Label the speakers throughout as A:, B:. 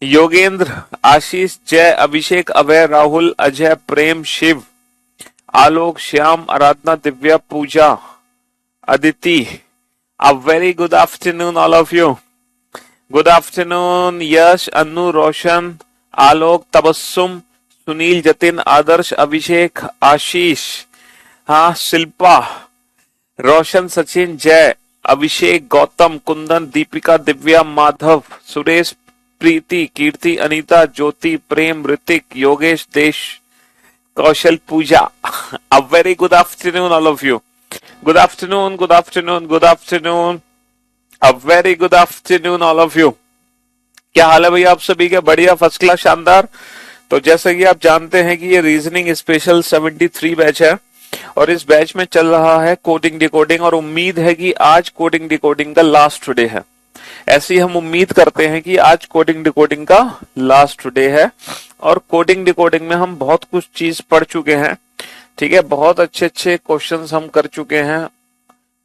A: योगेंद्र, आशीष, जय, अभिषेक, अभय, राहुल, अजय, प्रेम, शिव, आलोक, श्याम, आराधना, दिव्या, पूजा, Aditi. A very good afternoon, all of you. Good afternoon, यश, अनु, रोशन, आलोक, तबस्सुम, सुनील, जतिन, आदर्श, अभिषेक, आशीष, हाँ, शिल्पा, रोशन, सचिन, जय, अभिषेक, गौतम, कुंदन, दीपिका, दिव्या, माधव, सुरेश, प्रीति, कीर्ति, अनीता, ज्योति, प्रेम, ऋतिक, योगेश, देश, कौशल, पूजा. A very good afternoon, all of you. Good afternoon, good afternoon, good afternoon. A very good afternoon, all of you. क्या हाल है भैया आप सभी के? बढ़िया, फर्स्ट क्लास, शानदार. तो जैसे कि आप जानते हैं कि ये रीजनिंग स्पेशल 73 बैच है और इस बैच में चल रहा है कोडिंग डिकोडिंग और उम्मीद है कि आज कोडिंग डिकोडिंग का लास्ट डे है. ऐसी हम उम्मीद करते हैं कि आज कोडिंग डिकोडिंग का लास्ट डे है और कोडिंग डिकोडिंग में हम बहुत कुछ चीज पढ़ चुके हैं. ठीक है, बहुत अच्छे अच्छे क्वेश्चंस हम कर चुके हैं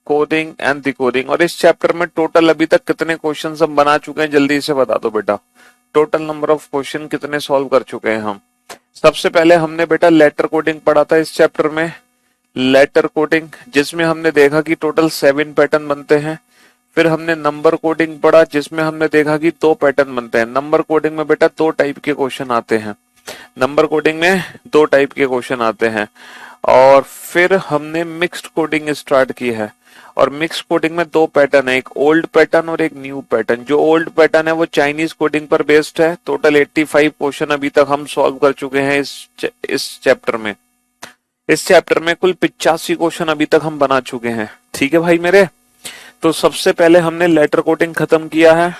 A: कोडिंग एंड डिकोडिंग. और इस चैप्टर में टोटल अभी तक कितने क्वेश्चंस हम बना चुके हैं जल्दी से बता दो बेटा. टोटल नंबर ऑफ क्वेश्चन कितने सॉल्व कर चुके हैं हम? सबसे पहले हमने बेटा लेटर कोडिंग पढ़ा था इस चैप्टर में, लेटर कोडिंग, जिसमें हमने देखा कि टोटल 7 पैटर्न बनते हैं. फिर हमने नंबर कोडिंग पढ़ा जिसमें हमने देखा कि 2 पैटर्न बनते हैं. नंबर कोडिंग में बेटा 2 टाइप के क्वेश्चन आते हैं. नंबर कोडिंग में 2 टाइप के क्वेश्चन आते हैं. और फिर हमने मिक्स्ड कोडिंग स्टार्ट की है और मिक्स्ड कोडिंग में 2 पैटर्न है, एक ओल्ड पैटर्न और एक न्यू पैटर्न. जो ओल्ड पैटर्न है वो चाइनीज कोडिंग पर बेस्ड है. टोटल 85 क्वेश्चन अभी तक हम सॉल्व कर चुके हैं इस चैप्टर में. इस चैप्टर में कुल 85 क्वेश्चन अभी तक हम बना चुके हैं. ठीक है भाई मेरे. तो सबसे पहले हमने लेटर कोडिंग खत्म किया है.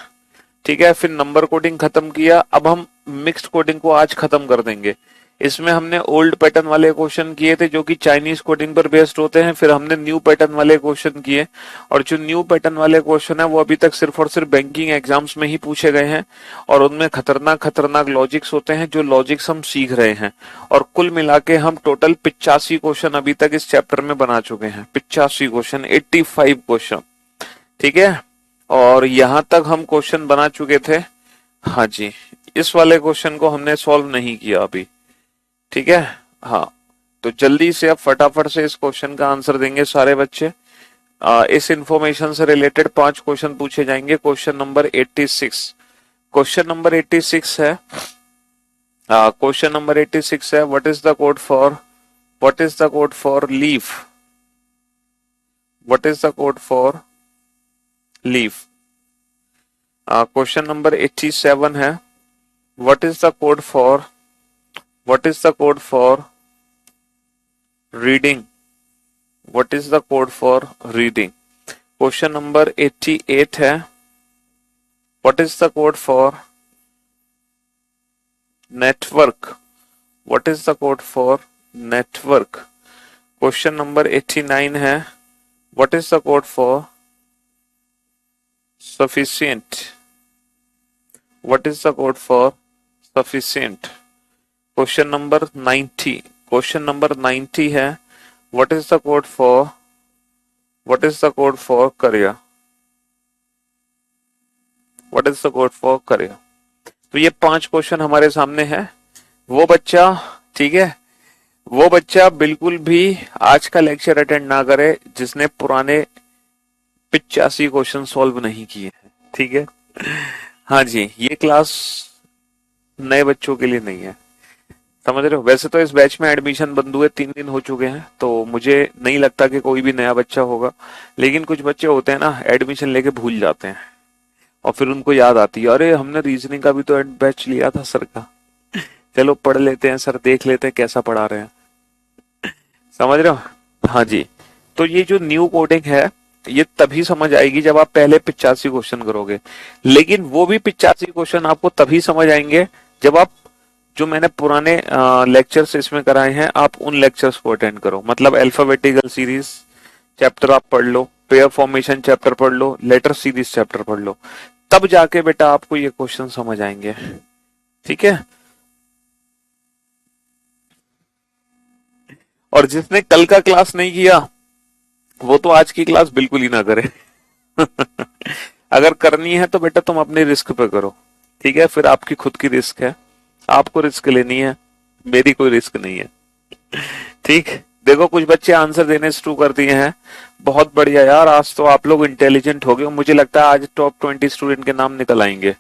A: ठीक है, फिर नंबर कोडिंग खत्म किया. अब हम मिक्स्ड कोडिंग को आज खत्म कर देंगे. इसमें हमने ओल्ड पैटर्न वाले क्वेश्चन किए थे जो कि चाइनीज कोडिंग पर बेस्ड होते हैं. फिर हमने न्यू पैटर्न वाले क्वेश्चन किए और जो न्यू पैटर्न वाले क्वेश्चन है वो अभी तक सिर्फ और सिर्फ बैंकिंग एग्जाम्स में ही पूछे गए हैं और उनमें खतरनाक खतरनाक लॉजिक्स होते हैं जो लॉजिक्स हम सीख रहे हैं. और कुल मिला के हम टोटल 85 क्वेश्चन अभी तक इस चैप्टर में बना चुके हैं. 85 क्वेश्चन, 85 क्वेश्चन. ठीक है, और यहां तक हम क्वेश्चन बना चुके थे. हाँ जी, इस वाले क्वेश्चन को हमने सॉल्व नहीं किया अभी. ठीक है, हाँ, तो जल्दी से अब फटाफट से इस क्वेश्चन का आंसर देंगे सारे बच्चे. इस इंफॉर्मेशन से रिलेटेड 5 क्वेश्चन पूछे जाएंगे. क्वेश्चन नंबर 86, क्वेश्चन नंबर 86 है. क्वेश्चन नंबर 86 है, what is the code for leaf? What is the code for leaf? Question number 87 है, what is the code for reading? What is the code for reading? Question number 88 है, what is the code for network? What is the code for network? Question number 89 है, what is the code for sufficient? What is the code for sufficient? Question number 90 है, what is the code for career? What is the code for career? तो ये 5 question हमारे सामने है. वो बच्चा, ठीक है, वो बच्चा बिल्कुल भी आज का लेक्चर अटेंड ना करे जिसने पुराने 85 क्वेश्चन सॉल्व नहीं किए हैं. ठीक है, हाँ जी, ये क्लास नए बच्चों के लिए नहीं है, समझ रहे हो. वैसे तो इस बैच में एडमिशन बंद हुए 3 दिन हो चुके हैं तो मुझे नहीं लगता कि कोई भी नया बच्चा होगा. लेकिन कुछ बच्चे होते हैं ना, एडमिशन लेके भूल जाते हैं और फिर उनको याद आती है, अरे हमने रीजनिंग का भी तो बैच लिया था सर का, चलो पढ़ लेते हैं सर, देख लेते हैं कैसा पढ़ा रहे हैं. समझ रहे हो. हाँ जी, तो ये जो न्यू कोडिंग है ये तभी समझ आएगी जब आप पहले 85 क्वेश्चन करोगे. लेकिन वो भी 85 क्वेश्चन आपको तभी समझ आएंगे जब आप जो मैंने पुराने लेक्चर्स इसमें कराए हैं आप उन लेक्चर्स को अटेंड करो. मतलब अल्फाबेटिकल सीरीज चैप्टर आप पढ़ लो, पेयर फॉर्मेशन चैप्टर पढ़ लो, लेटर सीरीज चैप्टर पढ़ लो, तब जाके बेटा आपको ये क्वेश्चन समझ आएंगे. ठीक है, और जिसने कल का क्लास नहीं किया वो तो आज की क्लास बिल्कुल ही ना करे. अगर करनी है तो बेटा तुम अपने रिस्क पे करो. ठीक है, फिर आपकी खुद की रिस्क है, आपको रिस्क लेनी है, मेरी कोई रिस्क नहीं है। ठीक, देखो कुछ बच्चे आंसर देने शुरू कर दिए हैं, बहुत बढ़िया यार, आज तो आप लोग इंटेलिजेंट हो गए, मुझे लगता है आज टॉप 20 स्टूडेंट के नाम निकल आएंगे।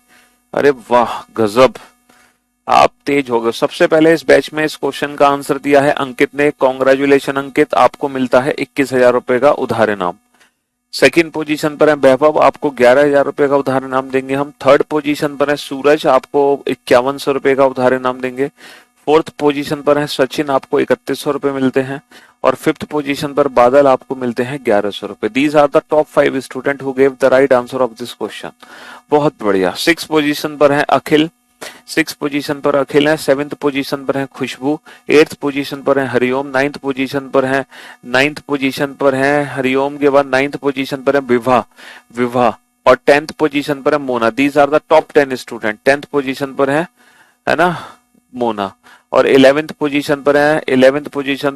A: अरे वाह गजब, आप तेज हो गए। सबसे पहले इस बैच में इस क्वेश्चन का आंसर दिया है अंकित ने, कॉन्ग्रेचुलेशन अंकित, आपको मिलता है 21,000 रुपए का उधार इनाम। सेकंड पोजीशन पर है वैभव, आपको 11,000 रुपए का उधार इनाम देंगे हम। थर्ड पोजीशन पर है सूरज, आपको 5100 रुपए का उधार इनाम देंगे। फोर्थ पोजीशन पर है सचिन, आपको 3100 रुपए मिलते हैं। और फिफ्थ पोजीशन पर बादल, आपको मिलते हैं 1100 रुपए। These are the top 5 student who gave the right answer of this question. बहुत बढ़िया। सिक्स पोजीशन पर है अखिल, सिक्स पोजीशन पर अखिल है। सेवेंथ पोजीशन पर है खुशबू, एट्थ पोजीशन पर है हरिओम, नाइन्थ पोजीशन पर है हरिओम के बाद नाइन्थ पोजीशन पर है विभा, और 10th पोजीशन पर है Mona. These are the top 10 student. 10th position पर है ना मोना। और 11th पोजीशन पर है, 11th पोजीशन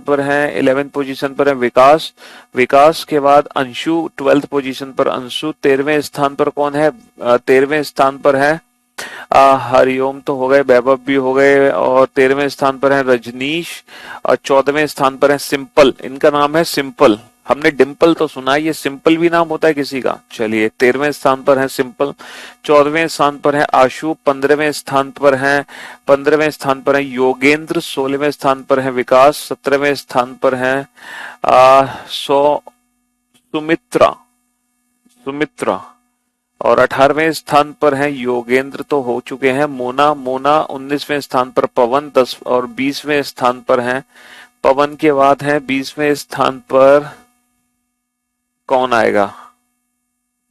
A: पर है विकास, विकास के बाद अंशु, 12th पोजीशन पर अंशु। 13वें स्थान पर कौन है? 13वें स्थान पर है हरिओम तो हो गए, वैभव भी हो गए, और 13वें स्थान पर है रजनीश, और 14वें स्थान पर है सिंपल। इनका नाम है सिंपल, हमने डिम्पल तो सुना है, ये सिंपल भी नाम होता है किसी का। चलिए 13वें स्थान पर है सिंपल, 14वें स्थान पर है आशु, 15वें स्थान पर है योगेंद्र, 16वें स्थान पर है विकास, 17वें स्थान पर है सुमित्रा, और 18वें स्थान पर है योगेंद्र तो हो चुके हैं, मोना, 19वें स्थान पर पवन, 10 और 20वें स्थान पर है पवन के बाद है 20वें स्थान पर कौन आएगा?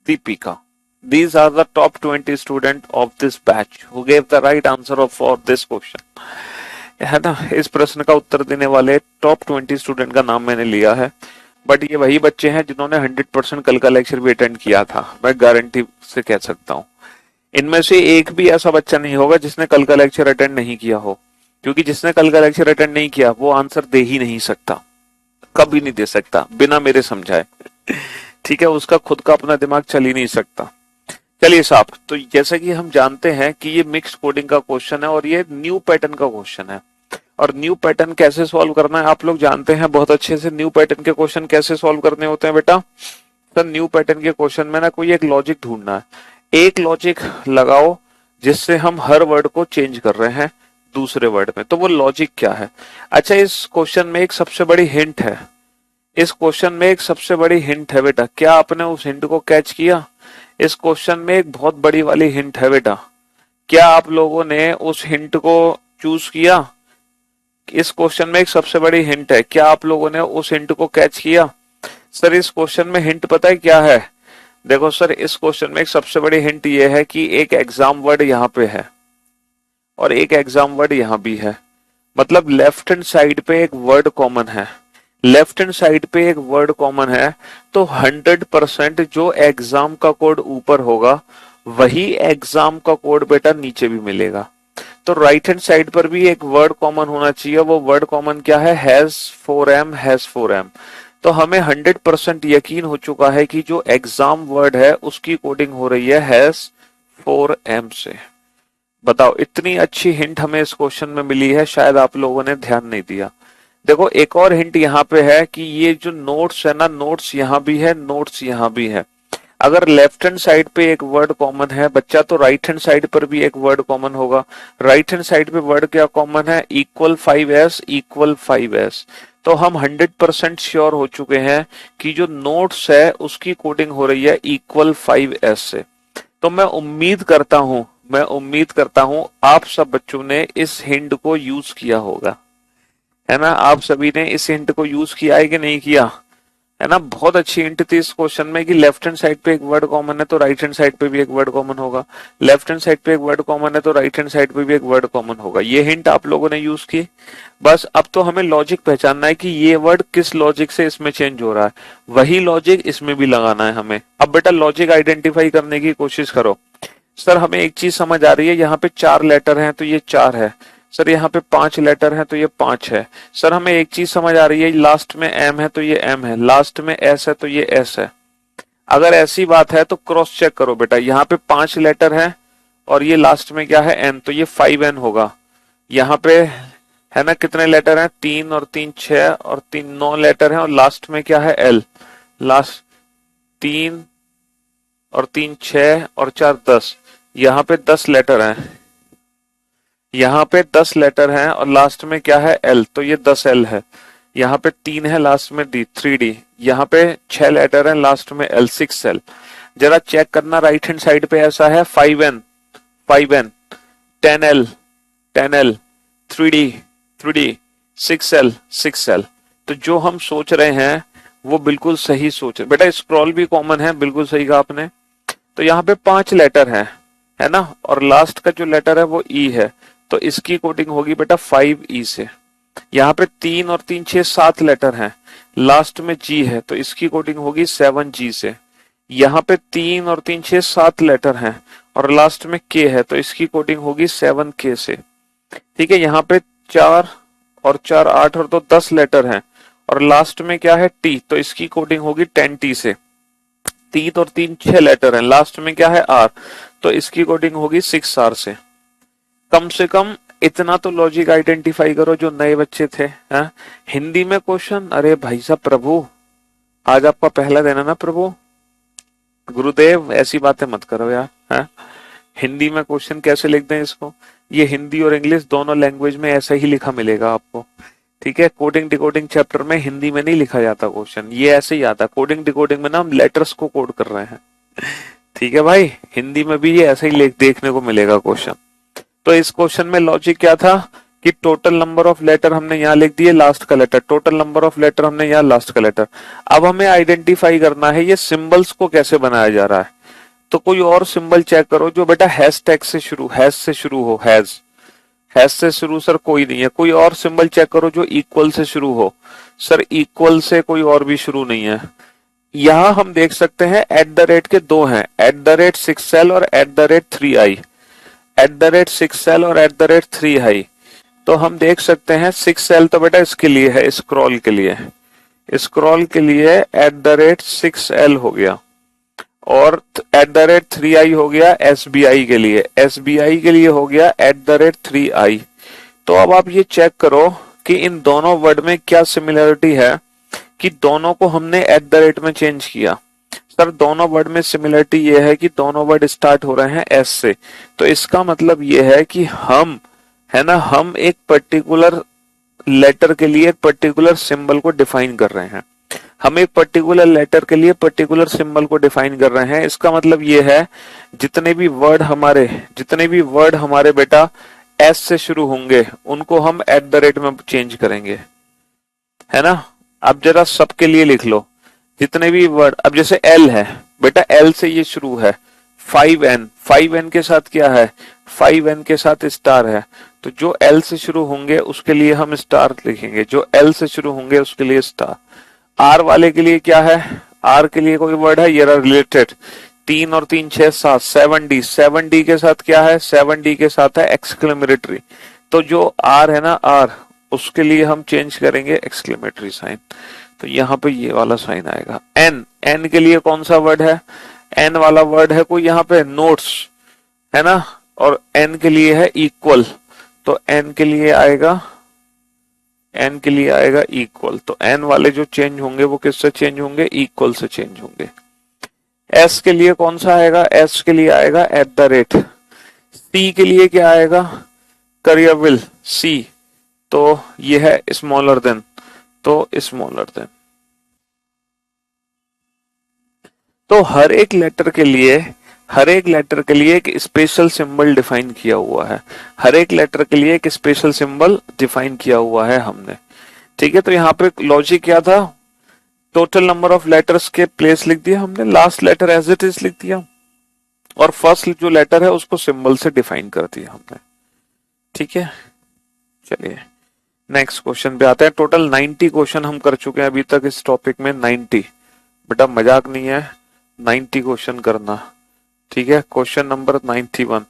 A: Deepika. These are the top 20 students of this batch who gave the right answer for this question. है ना, इस प्रश्न का उत्तर देने वाले टॉप 20 स्टूडेंट का नाम मैंने लिया है, बट ये वही बच्चे हैं जिन्होंने 100% कल का लेक्चर भी अटेंड किया था, मैं गारंटी से कह सकता हूँ। इनमें से एक भी ऐसा बच्चा नहीं होगा जिसने कल का लेक्चर अटेंड नहीं किया हो, क्योंकि जिसने कल का लेक्चर अटेंड नहीं किया वो आंसर दे ही नहीं सकता, कभी नहीं दे सकता बिना मेरे समझाए। ठीक है, उसका खुद का अपना दिमाग चल ही नहीं सकता। चलिए साहब, तो जैसा कि हम जानते हैं कि ये मिक्स कोडिंग का क्वेश्चन है और ये न्यू पैटर्न का क्वेश्चन है, और न्यू पैटर्न कैसे सॉल्व करना है आप लोग जानते हैं बहुत अच्छे से। न्यू पैटर्न के क्वेश्चन कैसे सॉल्व करने होते हैं बेटा? सर न्यू पैटर्न के क्वेश्चन में ना कोई एक लॉजिक ढूंढना है, एक लॉजिक लगाओ जिससे हम हर वर्ड को चेंज कर रहे हैं दूसरे वर्ड में, तो वो लॉजिक क्या है? अच्छा, इस क्वेश्चन में एक सबसे बड़ी हिंट है, इस क्वेश्चन में एक सबसे बड़ी हिंट है बेटा, क्या आपने उस हिंट को कैच किया? इस क्वेश्चन में एक बहुत बड़ी वाली हिंट है बेटा, क्या आप लोगों ने उस हिंट को चूज किया? इस क्वेश्चन में एक सबसे बड़ी हिंट है, क्या आप लोगों ने उस हिंट को कैच किया? सर इस क्वेश्चन में हिंट पता है क्या है? देखो सर, इस क्वेश्चन में एक सबसे बड़ी हिंट ये है कि एक एग्जाम वर्ड यहाँ पे है और एक एग्जाम वर्ड यहाँ भी है, मतलब लेफ्ट हैंड साइड पे एक वर्ड कॉमन है, लेफ्ट हैंड साइड पे एक वर्ड कॉमन है, तो 100% जो एग्जाम का कोड ऊपर होगा वही एग्जाम का कोड बेटा नीचे भी मिलेगा। तो राइट हैंड साइड पर भी एक वर्ड कॉमन होना चाहिए, वो वर्ड कॉमन क्या है? Has 4M। तो हमें 100% यकीन हो चुका है कि जो एग्जाम वर्ड है उसकी कोडिंग हो रही है हैज 4M से। बताओ, इतनी अच्छी हिंट हमें इस क्वेश्चन में मिली है, शायद आप लोगों ने ध्यान नहीं दिया। देखो एक और हिंट यहाँ पे है कि ये जो नोट्स है ना, नोट्स यहाँ भी है, नोट्स यहाँ भी है। अगर लेफ्ट हैंड साइड पे एक वर्ड कॉमन है बच्चा, तो राइट हैंड साइड पर भी एक वर्ड कॉमन होगा। राइट हैंड साइड पे वर्ड क्या कॉमन है? Equal 5S। तो हम 100% श्योर हो चुके हैं कि जो नोट्स है उसकी कोडिंग हो रही है इक्वल 5S से। तो मैं उम्मीद करता हूं आप सब बच्चों ने इस हिंट को यूज किया होगा, है ना? आप सभी ने इस हिंट को यूज किया है कि नहीं किया? है ना, बहुत अच्छी हिंट थी इस क्वेश्चन में कि लेफ्ट हैंड साइड पे एक वर्ड कॉमन है तो राइट हैंड साइड पे भी एक वर्ड कॉमन होगा, लेफ्ट हैंड साइड पे एक वर्ड कॉमन है तो राइट हैंड साइड पे भी एक वर्ड कॉमन होगा। ये हिंट आप लोगों ने यूज की। बस अब तो हमें लॉजिक पहचानना है कि ये वर्ड किस लॉजिक से इसमें चेंज हो रहा है, वही लॉजिक इसमें भी लगाना है हमें। अब बेटा लॉजिक आइडेंटिफाई करने की कोशिश करो। सर हमें एक चीज समझ आ रही है, यहाँ पे 4 लेटर हैं तो ये 4 है। सर यहाँ पे 5 लेटर है तो ये 5 है। सर हमें एक चीज समझ आ रही है, लास्ट में M है तो ये M है, लास्ट में S है तो ये S है। अगर ऐसी बात है तो क्रॉस चेक करो बेटा, यहाँ पे 5 लेटर है और ये लास्ट में क्या है एन, तो ये 5n होगा। यहाँ पे है ना कितने लेटर हैं, 3 और 3 6 और 3 9 लेटर हैं, और लास्ट में क्या है एल। लास्ट 3 और 3 6 और 4 10, यहाँ पे 10 लेटर हैं, यहाँ पे 10 लेटर हैं और लास्ट में क्या है एल, तो ये 10 एल है। यहाँ पे 3 है लास्ट में डी 3D, यहाँ पे 6 लेटर हैं लास्ट में एल 6L। जरा चेक करना राइट हैंड साइड पे ऐसा है 5n 5n 10L 10L 3D 3D 6L 6L। तो जो हम सोच रहे हैं वो बिल्कुल सही सोच रहे बेटा। स्क्रॉल भी कॉमन है, बिल्कुल सही कहा आपने। तो यहाँ पे 5 लेटर है ना, और लास्ट का जो लेटर है वो ई है, तो इसकी कोडिंग होगी बेटा 5E से। यहाँ पे 3 और 3 6 7 लेटर हैं, लास्ट में जी है, तो इसकी कोडिंग होगी 7G से। यहाँ पे 3 और 3 6 7 लेटर हैं और लास्ट में के है, तो इसकी कोडिंग होगी 7K से। ठीक है, यहाँ पे 4 और 4 8 और 2 10 लेटर हैं और लास्ट में क्या है टी, तो इसकी कोडिंग होगी 10T से। 3 और 3 6 लेटर हैं, लास्ट में क्या है आर, तो इसकी कोडिंग होगी 6R से। कम से कम इतना तो लॉजिक आइडेंटिफाई करो जो नए बच्चे थे। है? हिंदी में क्वेश्चन, अरे भाई साहब प्रभु आज आपका पहला दिन है ना प्रभु, गुरुदेव ऐसी बातें मत करो यार। है? हिंदी में क्वेश्चन कैसे लिखते हैं इसको, ये हिंदी और इंग्लिश दोनों लैंग्वेज में ऐसा ही लिखा मिलेगा आपको। ठीक है, कोडिंग डिकोडिंग चैप्टर में हिंदी में नहीं लिखा जाता क्वेश्चन, ये ऐसे ही आता है। कोडिंग डिकोडिंग में ना हम लेटर्स को कोड कर रहे हैं। ठीक है भाई, हिंदी में भी ये ऐसे ही देखने को मिलेगा क्वेश्चन। तो इस क्वेश्चन में लॉजिक क्या था कि टोटल नंबर ऑफ लेटर हमने यहाँ लिख दिए, लास्ट का letter, total number of letter हमने यहाँ लास्ट का लेटर। अब हमें आइडेंटिफाई करना है ये सिंबल्स को कैसे बनाया जा रहा है। तो कोई और सिंबल चेक करो जो बेटा हैश टैग से शुरू, हैश से शुरू हो। हैश से शुरू सर कोई नहीं है। कोई और सिंबल चेक करो जो इक्वल से शुरू हो। सर इक्वल से कोई और भी शुरू नहीं है। यहां हम देख सकते हैं @ के दो हैं, @6L और @3i, @6L और @3i। तो हम देख सकते हैं 6L तो बेटा इसके लिए है, स्क्रॉल के लिए, स्क्रॉल के लिए @6L हो गया, और @3i हो गया SBI के लिए, SBI के लिए हो गया @3i। तो अब आप ये चेक करो कि इन दोनों वर्ड में क्या सिमिलरिटी है कि दोनों को हमने @ में चेंज किया। सर दोनों वर्ड में सिमिलरिटी ये है कि दोनों वर्ड स्टार्ट हो रहे हैं एस से, तो इसका मतलब ये है कि हम, है ना, हम एक पर्टिकुलर लेटर के लिए एक पर्टिकुलर सिंबल को डिफाइन कर रहे हैं। हम एक पर्टिकुलर लेटर के लिए पर्टिकुलर सिंबल को डिफाइन कर रहे हैं। इसका मतलब ये है जितने भी वर्ड हमारे बेटा एस से शुरू होंगे उनको हम @ में चेंज करेंगे, है ना। अब जरा सबके लिए लिख लो जितने भी वर्ड, अब जैसे एल है बेटा, एल से ये शुरू है, 5n के साथ क्या है, 5n के साथ स्टार है, तो जो एल से शुरू होंगे उसके लिए हम स्टार लिखेंगे, जो एल से शुरू होंगे उसके लिए स्टार। आर वाले के लिए क्या है, आर के लिए कोई वर्ड है, ये रिलेटेड, 3 और 3 6 7 7D, 7D के साथ क्या है, 7D के साथ है एक्सक्लेमेटरी। तो जो आर है ना, आर, उसके लिए हम चेंज करेंगे एक्सक्लेमेटरी साइन, तो यहाँ पे ये वाला साइन आएगा। एन के लिए कौन सा वर्ड है, एन वाला वर्ड है कोई यहाँ पे, नोट्स, है ना, और एन के लिए है इक्वल, तो एन के लिए आएगा इक्वल। तो एन वाले जो चेंज होंगे वो किससे चेंज होंगे, इक्वल से चेंज होंगे। एस के लिए कौन सा आएगा, एस के लिए आएगा @। सी के लिए क्या आएगा, करियर विल, सी, तो ये है स्मॉलर देन, तो स्मॉलर देन। तो हर एक लेटर के लिए एक स्पेशल सिंबल डिफाइन किया हुआ है, हर एक लेटर के लिए एक स्पेशल सिंबल डिफाइन किया हुआ है हमने। ठीक है, तो यहाँ पे लॉजिक क्या था, टोटल नंबर ऑफ लेटर्स के प्लेस लिख दिया हमने, last letter as it is लिख दिया, और फर्स्ट जो लेटर है उसको सिंबल से डिफाइन कर दिया हमने। ठीक है, चलिए नेक्स्ट क्वेश्चन पे आते हैं। टोटल 90 क्वेश्चन हम कर चुके हैं अभी तक इस टॉपिक में, 90, बेटा मजाक नहीं है, 90 क्वेश्चन करना। ठीक है, question number 91,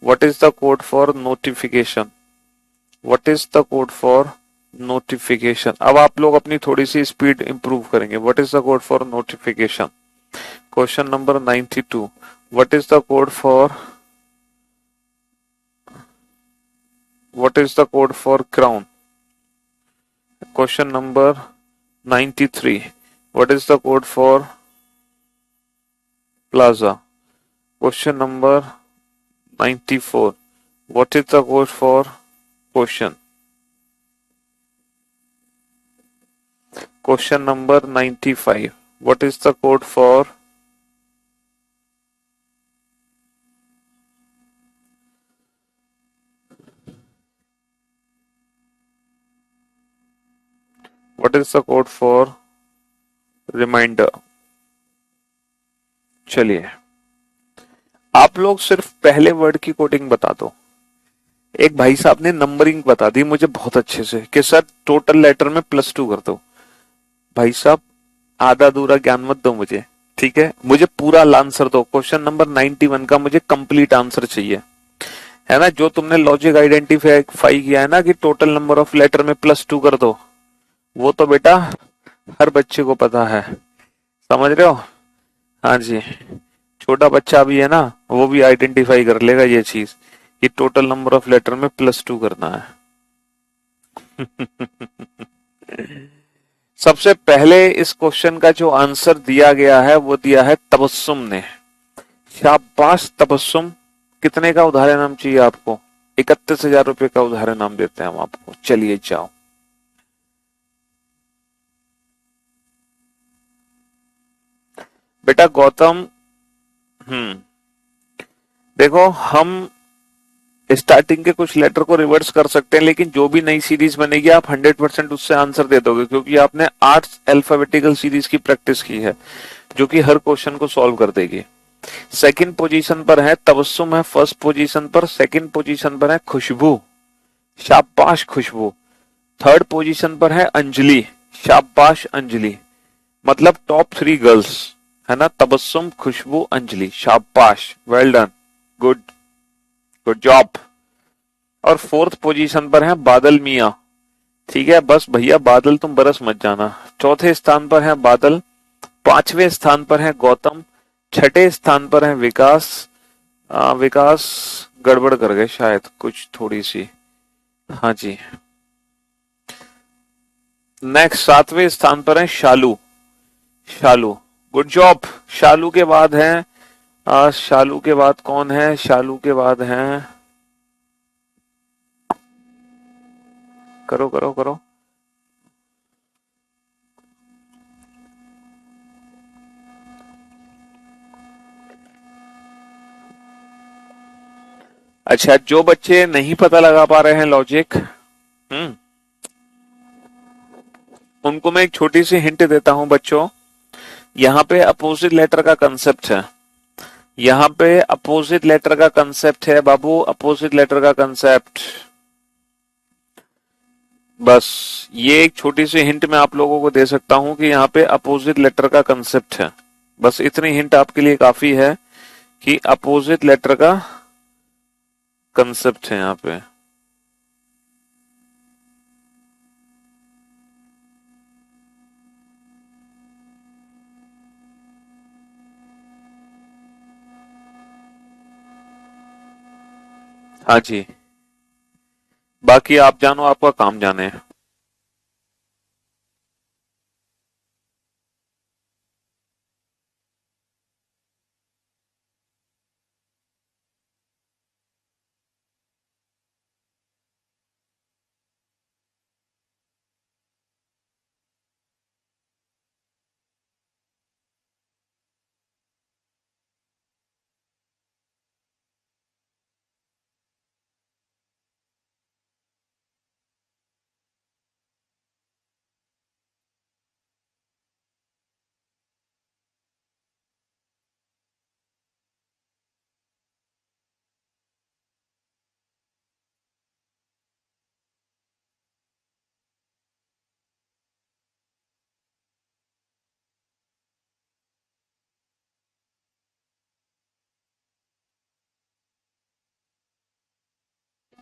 A: what is the code for notification, what is the code for notification. अब आप लोग अपनी थोड़ी सी स्पीड इंप्रूव करेंगे। What is the code for notification, question number 92, what is the code for What is the code for crown? Question number 93. What is the code for plaza? Question number 94. What is the code for quotient? Question number 95. What is the code for reminder? चलिए, आप लोग सिर्फ पहले word की coding बता दो। एक भाई साहब ने नंबरिंग बता दी मुझे बहुत अच्छे से कि सर टोटल लेटर में +2 कर दो। भाई साहब आधा अधूरा ज्ञान मत दो मुझे, ठीक है? मुझे पूरा आंसर दो। क्वेश्चन नंबर 91 का मुझे कंप्लीट आंसर चाहिए, है ना? जो तुमने लॉजिक आइडेंटिफाई किया है ना कि टोटल नंबर ऑफ लेटर में +2 कर दो, वो तो बेटा हर बच्चे को पता है, समझ रहे हो? हाँ जी, छोटा बच्चा भी है ना, वो भी आइडेंटिफाई कर लेगा ये चीज कि टोटल नंबर ऑफ लेटर में +2 करना है। सबसे पहले इस क्वेश्चन का जो आंसर दिया गया है वो दिया है तबस्सुम ने। शाबाश तबस्सुम। कितने का उधार नाम चाहिए आपको? 31,000 रुपए का उधार नाम देते हैं हम आपको। चलिए जाओ। बेटा गौतम, देखो हम स्टार्टिंग के कुछ लेटर को रिवर्स कर सकते हैं, लेकिन जो भी नई सीरीज बनेगी आप 100% उससे आंसर दे दोगे, क्योंकि आपने 8 अल्फाबेटिकल सीरीज की प्रैक्टिस की है जो कि हर क्वेश्चन को सॉल्व कर देगी। सेकंड पोजीशन पर है तबस्सुम, है फर्स्ट पोजीशन पर। सेकंड पोजीशन पर है खुशबू, शाबाश खुशबू। थर्ड पोजीशन पर है अंजलि, शाबाश अंजलि। मतलब टॉप 3 गर्ल्स, है ना? तबस्सुम, खुशबू, अंजलि, शाबाश, well done, good good job. और फोर्थ पोजीशन पर है बादल मिया, ठीक है? बस भैया बादल तुम बरस मत जाना। चौथे स्थान पर है बादल। पांचवें स्थान पर है गौतम। छठे स्थान पर है विकास। विकास गड़बड़ कर गए शायद कुछ थोड़ी सी, हाँ जी। नेक्स्ट सातवें स्थान पर है शालू, शालू, गुड जॉब। शालू के बाद है शालू के बाद कौन है? शालू के बाद है, करो करो करो, अच्छा जो बच्चे नहीं पता लगा पा रहे हैं लॉजिक, उनको मैं एक छोटी सी हिंट देता हूं बच्चों। यहाँ पे अपोजिट लेटर का कंसेप्ट है, यहाँ पे अपोजिट लेटर का कंसेप्ट है बाबू, अपोजिट लेटर का कंसेप्ट। बस ये एक छोटी सी हिंट मैं आप लोगों को दे सकता हूं कि यहाँ पे अपोजिट लेटर का कंसेप्ट है। बस इतनी हिंट आपके लिए काफी है कि अपोजिट लेटर का कंसेप्ट है यहाँ पे। हाँ जी, बाकी आप जानो, आपका काम जाने।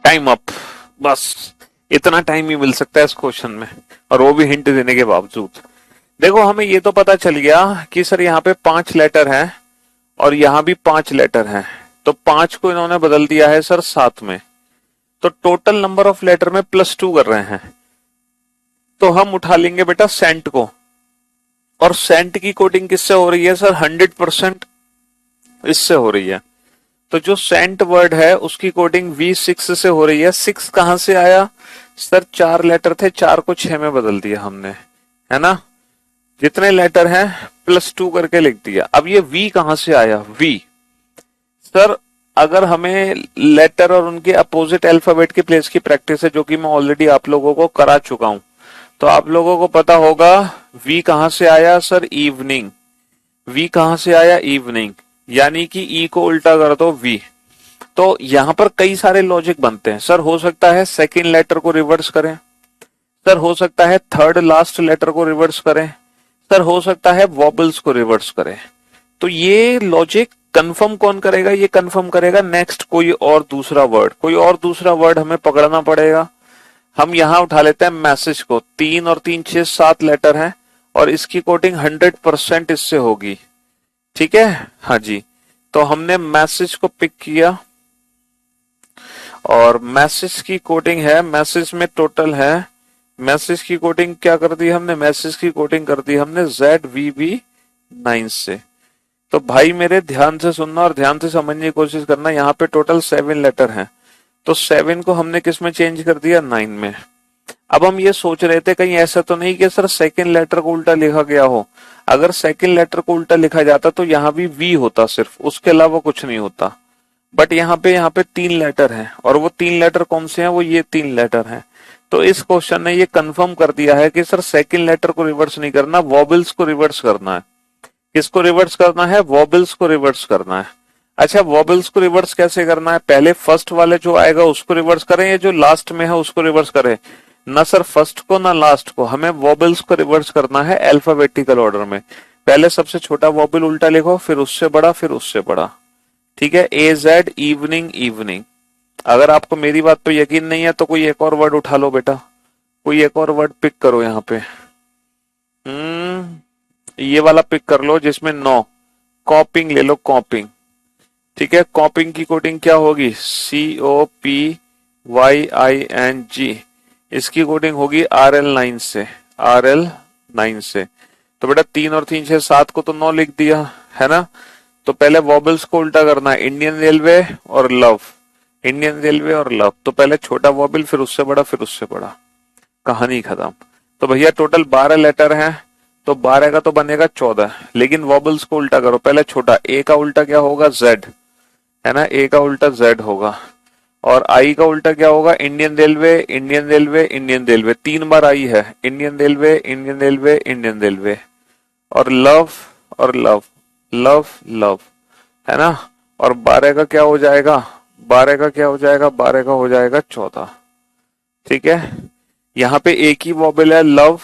A: Time up. बस इतना टाइम ही मिल सकता है इस क्वेश्चन में, और वो भी हिंट देने के बावजूद। देखो हमें ये तो पता चल गया कि सर यहाँ पे 5 लेटर है और यहाँ भी 5 लेटर है, तो 5 को इन्होंने बदल दिया है सर 7 में। तो टोटल नंबर ऑफ लेटर में +2 कर रहे हैं, तो हम उठा लेंगे बेटा सेंट को। और सेंट की कोडिंग किससे हो रही है सर? 100% इससे हो रही है। तो जो सेंट वर्ड है उसकी कोडिंग V6 से हो रही है। 6 कहां से आया सर? 4 लेटर थे, 4 को 6 में बदल दिया हमने, है ना? जितने लेटर हैं +2 करके लिख दिया। अब ये V कहां से आया? V सर, अगर हमें लेटर और उनके अपोजिट अल्फाबेट की प्लेस की प्रैक्टिस है, जो कि मैं ऑलरेडी आप लोगों को करा चुका हूं, तो आप लोगों को पता होगा V कहां से आया सर? इवनिंग। V कहां से आया? इवनिंग। यानी कि E को उल्टा कर दो V। तो यहां पर कई सारे लॉजिक बनते हैं सर। हो सकता है सेकंड लेटर को रिवर्स करें सर, हो सकता है थर्ड लास्ट लेटर को रिवर्स करें सर, हो सकता है वॉबल्स को रिवर्स करें। तो ये लॉजिक कंफर्म कौन करेगा? ये कंफर्म करेगा नेक्स्ट कोई और दूसरा वर्ड। कोई और दूसरा वर्ड हमें पकड़ना पड़ेगा। हम यहां उठा लेते हैं मैसेज को। 3 और 3 6 7 लेटर हैं और इसकी कोडिंग 100% इससे होगी। ठीक है, हाँ जी। तो हमने मैसेज को पिक किया और मैसेज की कोडिंग है, मैसेज में टोटल है, मैसेज की कोडिंग क्या कर दी हमने? मैसेज की कोडिंग कर दी हमने ZVB9 से। तो भाई मेरे ध्यान से सुनना और ध्यान से समझने की कोशिश करना। यहाँ पे टोटल 7 लेटर हैं, तो 7 को हमने किस में चेंज कर दिया? 9 में। अब हम ये सोच रहे थे कहीं ऐसा तो नहीं कि सर सेकंड लेटर को उल्टा लिखा गया हो। अगर सेकंड लेटर को उल्टा लिखा जाता तो यहाँ भी V होता सिर्फ, उसके अलावा कुछ नहीं होता। बट यहाँ पे 3 लेटर हैं और वो 3 लेटर कौन से हैं? वो ये 3 लेटर हैं। तो इस क्वेश्चन ने ये कंफर्म कर दिया है कि सर सेकंड लेटर को रिवर्स नहीं करना, वॉबल्स को रिवर्स करना है। किसको रिवर्स करना है? वॉबल्स को रिवर्स करना है। अच्छा, वॉबल्स को रिवर्स कैसे करना है? पहले फर्स्ट वाले जो आएगा उसको रिवर्स करें या जो लास्ट में है उसको रिवर्स करें? ना सर फर्स्ट को ना लास्ट को, हमें वॉबल्स को रिवर्स करना है अल्फाबेटिकल ऑर्डर में। पहले सबसे छोटा वॉबल उल्टा लिखो, फिर उससे बड़ा, फिर उससे बड़ा। ठीक है, AZ इवनिंग, इवनिंग। अगर आपको मेरी बात पे यकीन नहीं है तो कोई एक और वर्ड उठा लो बेटा, कोई एक और वर्ड पिक करो यहाँ पे। ये वाला पिक कर लो जिसमें 9। कॉपिंग ले लो, कॉपिंग। ठीक है, कॉपिंग की कोडिंग क्या होगी? COPYING। इसकी कोडिंग होगी RL9 से, RL9 से। तो बेटा 3 और 3 6 7 को तो 9 लिख दिया, है ना? तो पहले वॉबल्स को उल्टा करना है, इंडियन रेलवे और लव, इंडियन रेलवे और लव। तो पहले छोटा वॉबल, फिर उससे बड़ा, फिर उससे बड़ा, कहानी खत्म। तो भैया टोटल 12 लेटर हैं, तो 12 का तो बनेगा 14, लेकिन वॉबल्स को उल्टा करो। पहले छोटा A का उल्टा क्या होगा? Z, है ना? A का उल्टा Z होगा। और I का उल्टा क्या होगा? Indian railway, Indian railway, Indian railway. 3 bar I है, Indian railway, Indian railway, Indian railway. और लव, और लव, लव, लव, है ना? और 12 का क्या हो जाएगा? 12 का क्या हो जाएगा? 12 का हो जाएगा 14। ठीक है, यहाँ पे एक ही वॉबल है लव,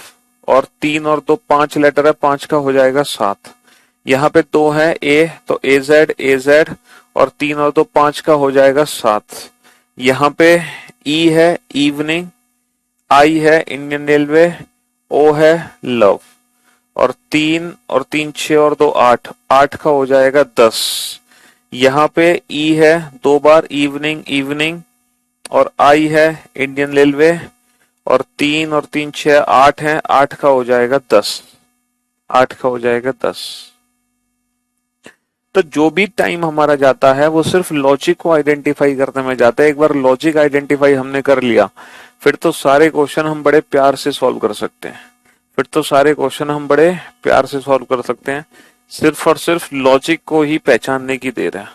A: और 3 और 2 5 लेटर है, 5 का हो जाएगा 7। यहाँ पे 2 है A, तो AZ, AZ, और 3 और 2 5 का हो जाएगा 7। यहाँ पे E है इवनिंग, I है इंडियन रेलवे, O है लव, और 3 और 3 6 और 2 8, 8 का हो जाएगा 10। यहाँ पे E है 2 बार इवनिंग, इवनिंग, और I है इंडियन रेलवे, और 3 और 3 6 8 है, 8 का हो जाएगा 10, 8 का हो जाएगा 10। तो जो भी टाइम हमारा जाता है वो सिर्फ लॉजिक को आइडेंटिफाई करने में जाता है। एक बार लॉजिक आइडेंटिफाई हमने कर लिया, फिर तो सारे क्वेश्चन हम बड़े प्यार से सॉल्व कर सकते हैं। फिर तो सारे क्वेश्चन हम बड़े प्यार से सॉल्व कर सकते हैं। सिर्फ और सिर्फ लॉजिक को ही पहचानने की देर है,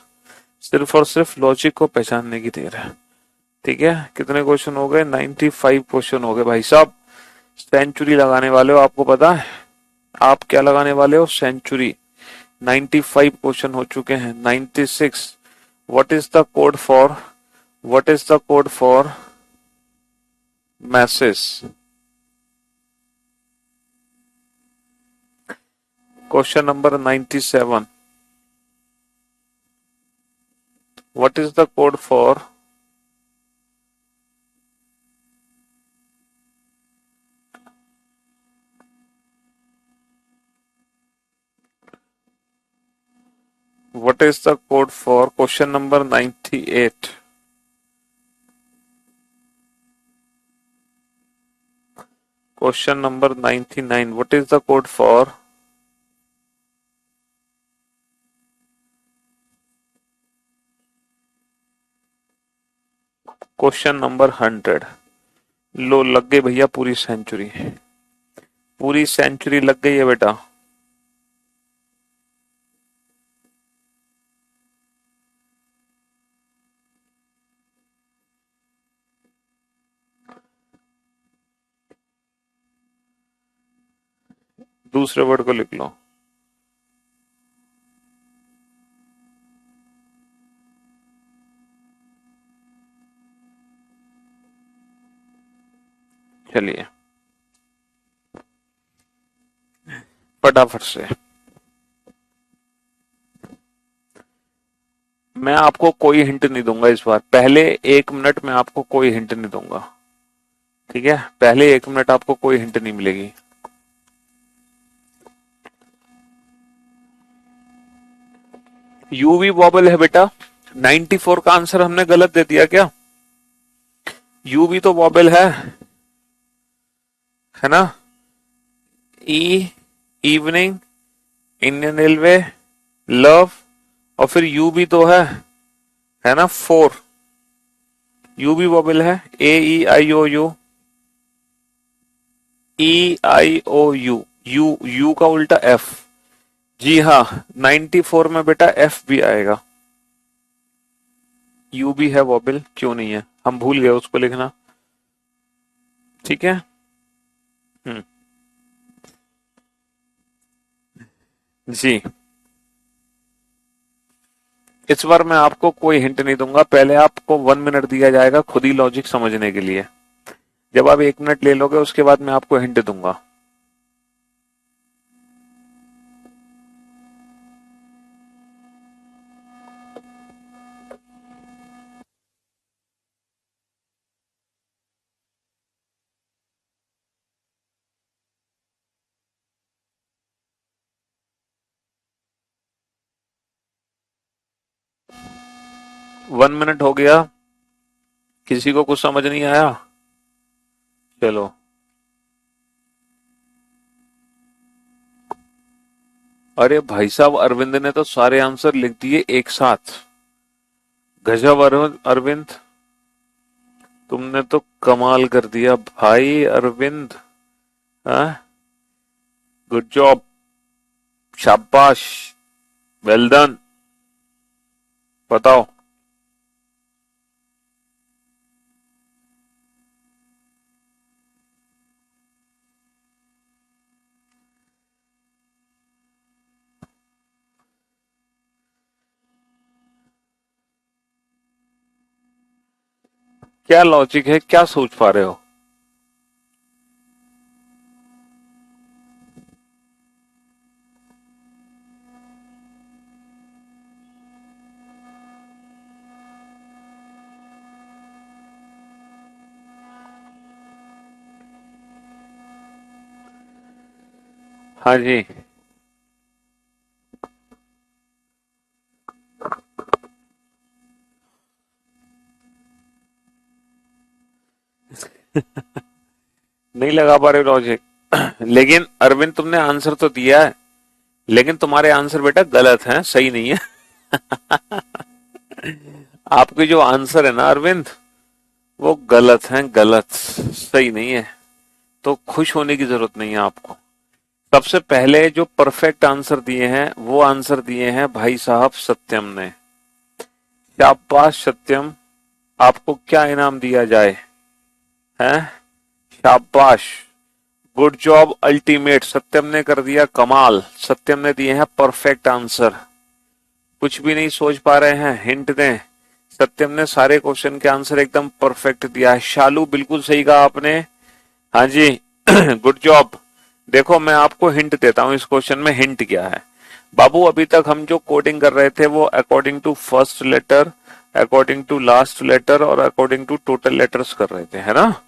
A: सिर्फ और सिर्फ लॉजिक को पहचानने की देर है। ठीक है, कितने क्वेश्चन हो गए? 95 क्वेश्चन हो गए भाई साहब। सेंचुरी लगाने वाले हो, आपको पता है आप क्या लगाने वाले हो? सेंचुरी। 95 क्वेश्चन हो चुके हैं। 96। What is the code for, what is the code for message? Question number 97। What is the code for What is the code for question number 98? Question number 99, what is the code for question number 100? लो, लग गई भैया पूरी century, पूरी century लग गई है बेटा। दूसरे वर्ड को लिख लो। चलिए फटाफट से, मैं आपको कोई हिंट नहीं दूंगा इस बार। पहले 1 मिनट में आपको कोई हिंट नहीं दूंगा, ठीक है? पहले 1 मिनट आपको कोई हिंट नहीं मिलेगी। यूवी वॉबल है बेटा। 94 का आंसर हमने गलत दे दिया क्या? यूवी तो वॉबल है ना? ई, इवनिंग, इंडियन रेलवे, लव, और फिर यू भी तो है ना? 4 यू भी वॉबल है। A E I O U, E I O U, U U का उल्टा एफ। जी हाँ, 94 में बेटा एफ भी आएगा। यू भी है वॉबल, क्यों नहीं है? हम भूल गए उसको लिखना, ठीक है? जी, इस बार मैं आपको कोई हिंट नहीं दूंगा। पहले आपको 1 मिनट दिया जाएगा खुद ही लॉजिक समझने के लिए। जब आप 1 मिनट ले लोगे उसके बाद मैं आपको हिंट दूंगा। वन मिनट हो गया, किसी को कुछ समझ नहीं आया? चलो, अरे भाई साहब, अरविंद ने तो सारे आंसर लिख दिए एक साथ। गजब अरविंद, तुमने तो कमाल कर दिया भाई अरविंद। गुड जॉब, शाबाश, वेल डन। बताओ, क्या लॉजिक है, क्या सोच पा रहे हो? हाँ जी, नहीं लगा पा रहे लॉजिक। लेकिन अरविंद, तुमने आंसर तो दिया है, लेकिन तुम्हारे आंसर बेटा गलत हैं, सही नहीं है। आपके जो आंसर है ना अरविंद, वो गलत हैं, गलत, सही नहीं है। तो खुश होने की जरूरत नहीं है आपको। सबसे पहले जो परफेक्ट आंसर दिए हैं वो आंसर दिए हैं भाई साहब सत्यम ने। शाबाश सत्यम, आपको क्या इनाम दिया जाए? हैं? शाबाश, गुड जॉब अल्टीमेट। सत्यम ने कर दिया कमाल, सत्यम ने दिए हैं परफेक्ट आंसर। कुछ भी नहीं सोच पा रहे हैं, हिंट दें? सत्यम ने सारे क्वेश्चन के आंसर एकदम परफेक्ट दिया है। शालू, बिल्कुल सही कहा आपने। हाँ जी, गुड जॉब। देखो, मैं आपको हिंट देता हूं, इस क्वेश्चन में हिंट क्या है। बाबू, अभी तक हम जो कोडिंग कर रहे थे वो according to first letter, according to last letter और अकॉर्डिंग टू टोटल लेटर्स कर रहे थे, है ना?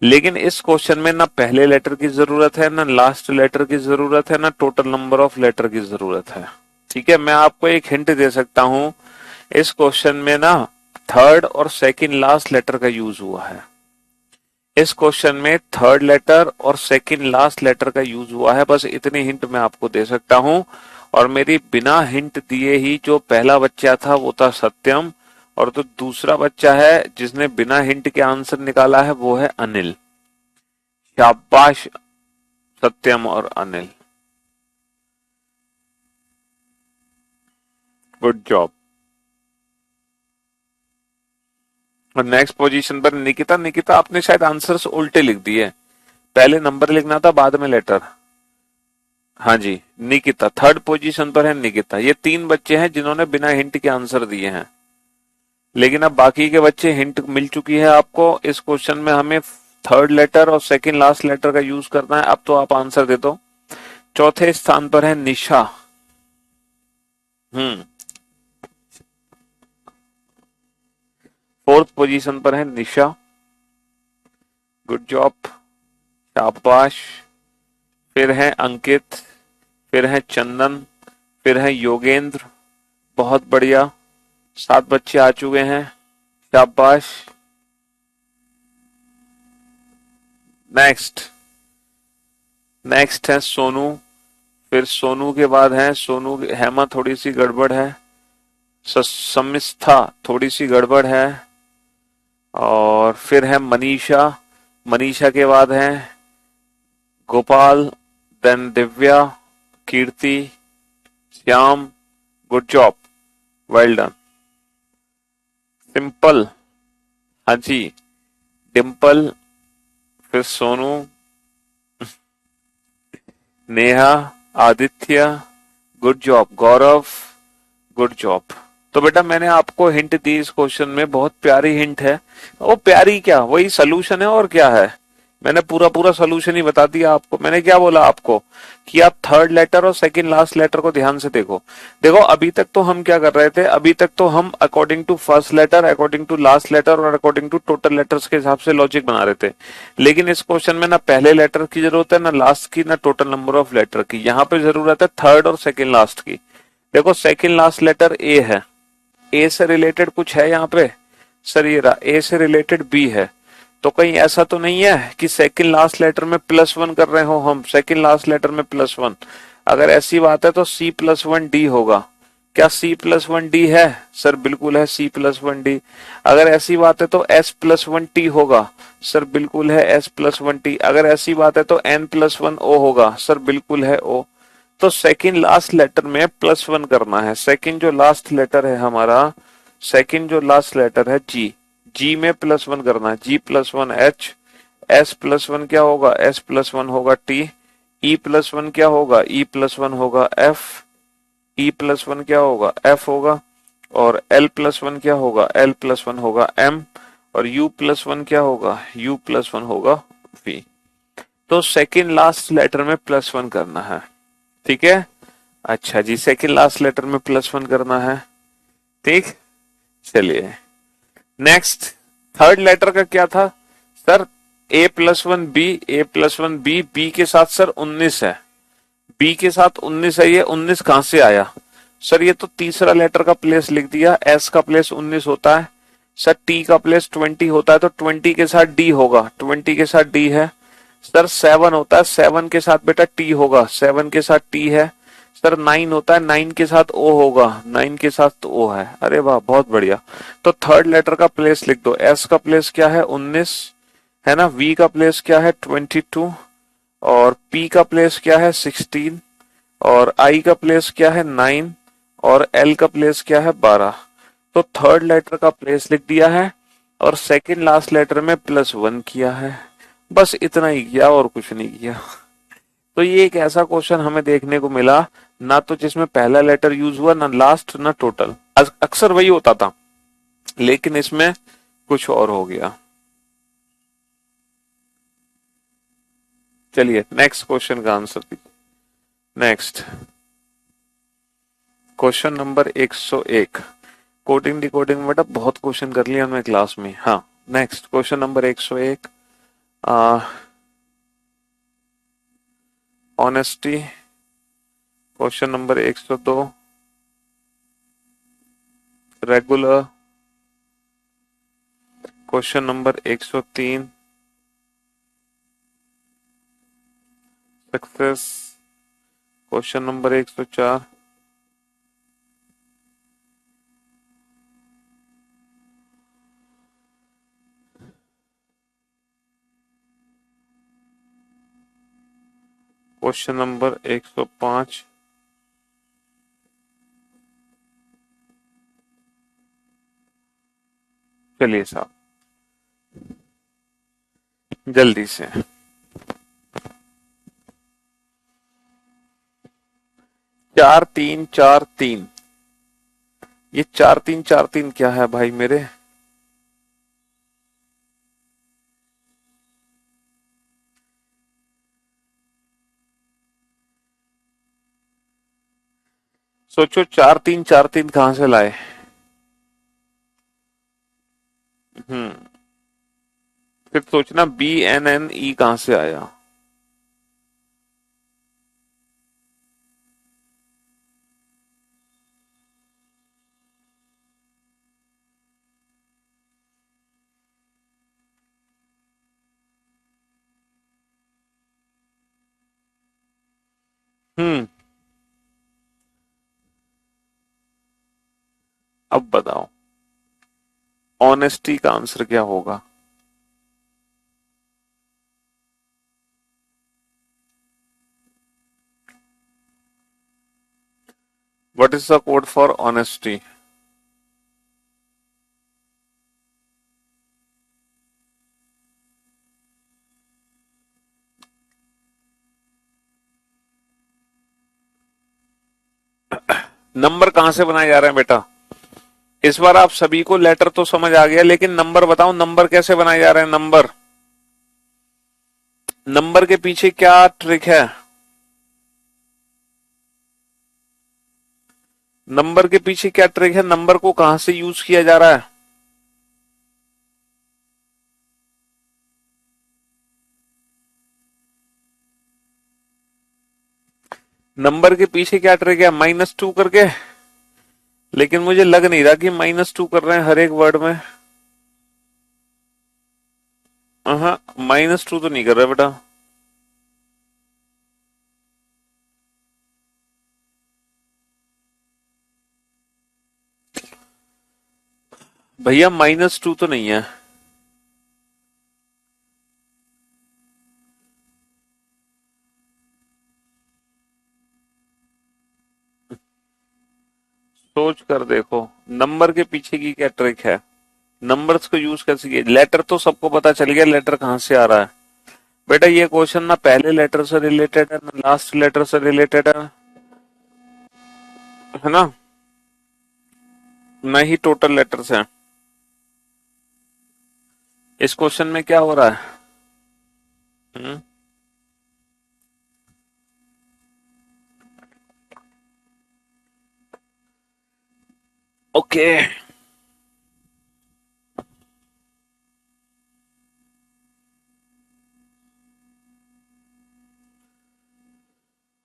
A: लेकिन इस क्वेश्चन में ना पहले लेटर की जरूरत है, ना लास्ट लेटर की जरूरत है, ना टोटल नंबर ऑफ लेटर की जरूरत है। ठीक है, मैं आपको एक हिंट दे सकता हूं, इस क्वेश्चन में ना थर्ड और सेकंड लास्ट लेटर का यूज हुआ है। इस क्वेश्चन में थर्ड लेटर और सेकंड लास्ट लेटर का यूज हुआ है, बस इतनी हिंट मैं आपको दे सकता हूं। और मेरी बिना हिंट दिए ही जो पहला बच्चा था वो था सत्यम, और जो दूसरा बच्चा है जिसने बिना हिंट के आंसर निकाला है वो है अनिल। शाबाश सत्यम और अनिल, गुड जॉब। और नेक्स्ट पोजीशन पर निकिता। निकिता आपने शायद आंसर्स उल्टे लिख दिए, पहले नंबर लिखना था बाद में लेटर। हाँ जी, निकिता थर्ड पोजीशन पर है। निकिता, ये 3 बच्चे हैं जिन्होंने बिना हिंट के आंसर दिए हैं, लेकिन अब बाकी के बच्चे हिंट मिल चुकी है आपको। इस क्वेश्चन में हमें थर्ड लेटर और सेकंड लास्ट लेटर का यूज करना है। अब तो आप आंसर दे दो। चौथे स्थान पर है निशा। हम्म, फोर्थ पोजीशन पर है निशा, गुड जॉब, शाबाश। फिर है अंकित, फिर है चंदन, फिर है योगेंद्र, बहुत बढ़िया। 7 बच्चे आ चुके हैं, शाबाश। नेक्स्ट, नेक्स्ट है सोनू। फिर सोनू के बाद है सोनू, हेमा थोड़ी सी गड़बड़ है, समिस्था थोड़ी सी गड़बड़ है, और फिर है मनीषा। मनीषा के बाद है Gopal, then Divya, Kirti, Shyam, good job, well done. Simple, हाँ जी, डिम्पल, फिर Sonu, Neha, Aditya, good job, Gaurav, good job. तो बेटा मैंने आपको हिंट दी इस क्वेश्चन में, बहुत प्यारी हिंट है। वो प्यारी क्या, वही सोल्यूशन है और क्या है। मैंने पूरा पूरा सोल्यूशन ही बता दिया आपको। मैंने क्या बोला आपको कि आप थर्ड लेटर और सेकंड लास्ट लेटर को ध्यान से देखो। देखो अभी तक तो हम क्या कर रहे थे, अभी तक तो हम according to first letter, according to last letter और अकॉर्डिंग टू टोटल लेटर्स के हिसाब से लॉजिक बना रहे थे। लेकिन इस क्वेश्चन में ना पहले लेटर की जरूरत है, ना लास्ट की, ना टोटल नंबर ऑफ लेटर की। यहाँ पे जरूरत है थर्ड और सेकंड लास्ट की। देखो सेकंड लास्ट लेटर ए है, ए से रिलेटेड कुछ है यहाँ पे? सर ये रहा, ए से रिलेटेड बी है। तो कहीं ऐसा तो नहीं है कि सेकंड लास्ट लेटर में +1 कर रहे हो हम, सेकंड लास्ट लेटर में +1? अगर ऐसी बात है तो C+1D होगा। क्या C+1D है? सर बिल्कुल है C+1D। अगर ऐसी बात है तो S+1T होगा। सर बिल्कुल है S+1T। अगर ऐसी बात है तो N+1O होगा। सर बिल्कुल है O। तो सेकंड लास्ट लेटर में +1 करना है। सेकंड जो लास्ट लेटर है हमारा, सेकंड जो लास्ट लेटर है जी, जी में +1 करना है। G+1H, S+1 क्या होगा? S+1 होगा T, E+1 क्या होगा? E+1 होगा F, E+1 क्या होगा? F होगा, और L+1 क्या होगा? L+1 होगा M, और U+1 क्या होगा? U+1 होगा V। तो सेकंड लास्ट लेटर में +1 करना है, ठीक है। अच्छा जी, सेकंड लास्ट लेटर में +1 करना है, ठीक। चलिए नेक्स्ट, थर्ड लेटर का क्या था सर? A+1B, A+1B, B के साथ सर 19 है, B के साथ 19 है। ये 19 कहां से आया सर? ये तो तीसरा लेटर का प्लेस लिख दिया। S का प्लेस 19 होता है सर, T का प्लेस 20 होता है, तो 20 के साथ D होगा। 20 के साथ D है सर। 7 होता है, 7 के साथ बेटा T होगा, 7 के साथ T है सर। 9 होता है, 9 के साथ O होगा, 9 के साथ तो O है। अरे वाह बहुत बढ़िया। तो थर्ड लेटर का प्लेस लिख दो। S का प्लेस क्या है? 19 है ना। V का प्लेस क्या है? 22, और P का प्लेस क्या है? 16, और I का प्लेस क्या है? 9, और L का प्लेस क्या है? 12। तो थर्ड लेटर का प्लेस लिख दिया है, और सेकंड लास्ट लेटर में +1 किया है। बस इतना ही किया और कुछ नहीं किया। तो ये एक ऐसा क्वेश्चन हमें देखने को मिला, ना तो जिसमें पहला लेटर यूज हुआ, ना लास्ट, ना टोटल। अक्सर वही होता था, लेकिन इसमें कुछ और हो गया। चलिए नेक्स्ट क्वेश्चन का आंसर दीजिए। Next question number 101। Coding decoding बेटा बहुत क्वेश्चन कर लिया हमने क्लास में। हाँ, next question number 101, honesty. Question number 102, regular. Question number 103, success. Question number 104। Question number 105। चलिए साहब जल्दी से। 4343। ये 4343 क्या है भाई मेरे? सोचो 4343 कहां से लाए? हम्म। फिर सोचना BNNE कहां से आया? हम्म। अब बताओ ऑनेस्टी का आंसर क्या होगा? What is the code for honesty? Number कहां से बनाए जा रहे हैं बेटा? इस बार आप सभी को लेटर तो समझ आ गया, लेकिन नंबर बताओ, नंबर कैसे बनाए जा रहे हैं? नंबर, नंबर के पीछे क्या ट्रिक है? नंबर के पीछे क्या ट्रिक है? नंबर को कहां से यूज किया जा रहा है? नंबर के पीछे क्या ट्रिक है? -2 करके। लेकिन मुझे लग नहीं रहा कि -2 कर रहे हैं हर एक वर्ड में। हाँ, -2 तो नहीं कर रहे बेटा। भैया -2 तो नहीं है। सोच कर देखो नंबर के पीछे की क्या ट्रिक है। नंबर्स को यूज कैसे किए? लेटर तो सबको पता चल गया लेटर कहां से आ रहा है। बेटा ये क्वेश्चन ना पहले लेटर से रिलेटेड है ना लास्ट लेटर से रिलेटेड है ना? ना ही टोटल लेटर्स हैं। इस क्वेश्चन में क्या हो रहा है? हम्म? ओके।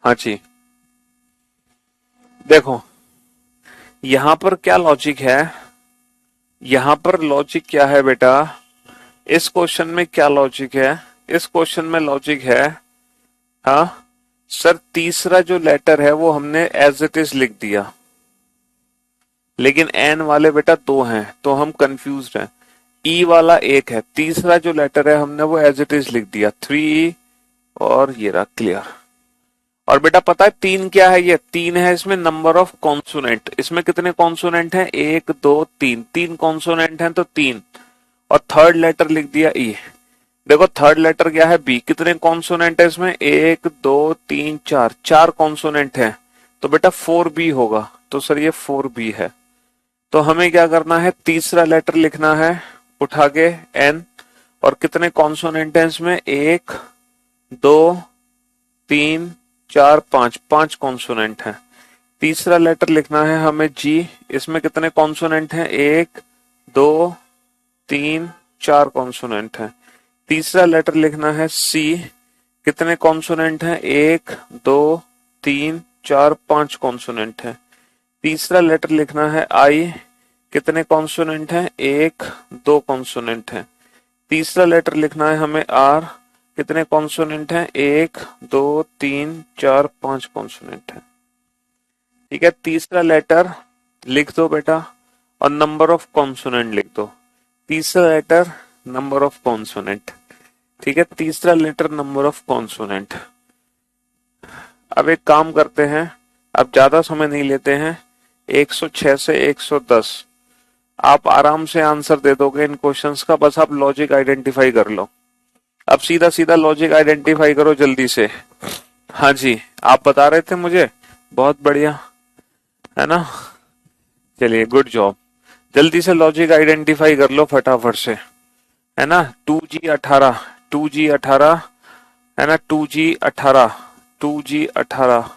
A: हाँ जी। देखो यहां पर क्या लॉजिक है? यहां पर लॉजिक क्या है बेटा? इस क्वेश्चन में क्या लॉजिक है? इस क्वेश्चन में लॉजिक है, हाँ सर, तीसरा जो लेटर है वो हमने एज इट इज लिख दिया, लेकिन एन वाले बेटा दो हैं तो हम कंफ्यूज हैं। ई वाला एक है, तीसरा जो लेटर है हमने वो एज इट इज लिख दिया 3, और ये रहा क्लियर। और बेटा पता है तीन क्या है? ये तीन है इसमें नंबर ऑफ कॉन्सोनेंट। इसमें कितने कॉन्सोनेंट हैं? 1 2 3, तीन कॉन्सोनेंट हैं तो तीन। और थर्ड लेटर लिख दिया ई। देखो थर्ड लेटर क्या है? बी। कितने कॉन्सोनेंट है इसमें? 1 2 3 4, चार कॉन्सोनेंट है तो बेटा 4B होगा। तो सर ये 4B है। तो हमें क्या करना है? तीसरा लेटर लिखना है उठा के एन। और कितने कॉन्सोनेंट हैं इसमें? 1 2 3 4 5, पांच कॉन्सोनेंट हैं। तीसरा लेटर लिखना है हमें जी। इसमें कितने कॉन्सोनेंट हैं? 1 2 3 4 कॉन्सोनेंट हैं। तीसरा लेटर लिखना है सी। कितने कॉन्सोनेंट हैं? 1 2 3 4 5 कॉन्सोनेंट हैं। तीसरा लेटर लिखना है आई। कितने कॉन्सोनेंट हैं? 1 2 कॉन्सोनेंट हैं। तीसरा लेटर लिखना है हमें आर। कितने कॉन्सोनेंट हैं? 1 2 3 4 5 कॉन्सोनेंट हैं। ठीक है, तीसरा लेटर लिख दो बेटा और नंबर ऑफ कॉन्सोनेंट लिख दो। तीसरा लेटर, नंबर ऑफ कॉन्सोनेंट। ठीक है, तीसरा लेटर, नंबर ऑफ कॉन्सोनेंट। अब एक काम करते हैं, अब ज्यादा समय नहीं लेते हैं। 106 से 110 आप आराम से आंसर दे दोगे इन क्वेश्चंस का, बस आप लॉजिक आइडेंटिफाई कर लो। अब सीधा सीधा लॉजिक आइडेंटिफाई करो जल्दी से। हाँ जी, आप बता रहे थे मुझे, बहुत बढ़िया, है ना। चलिए, गुड जॉब। जल्दी से लॉजिक आइडेंटिफाई कर लो फटाफट से, है ना। 2G18, 2G18, है ना। 2G18, 2G18,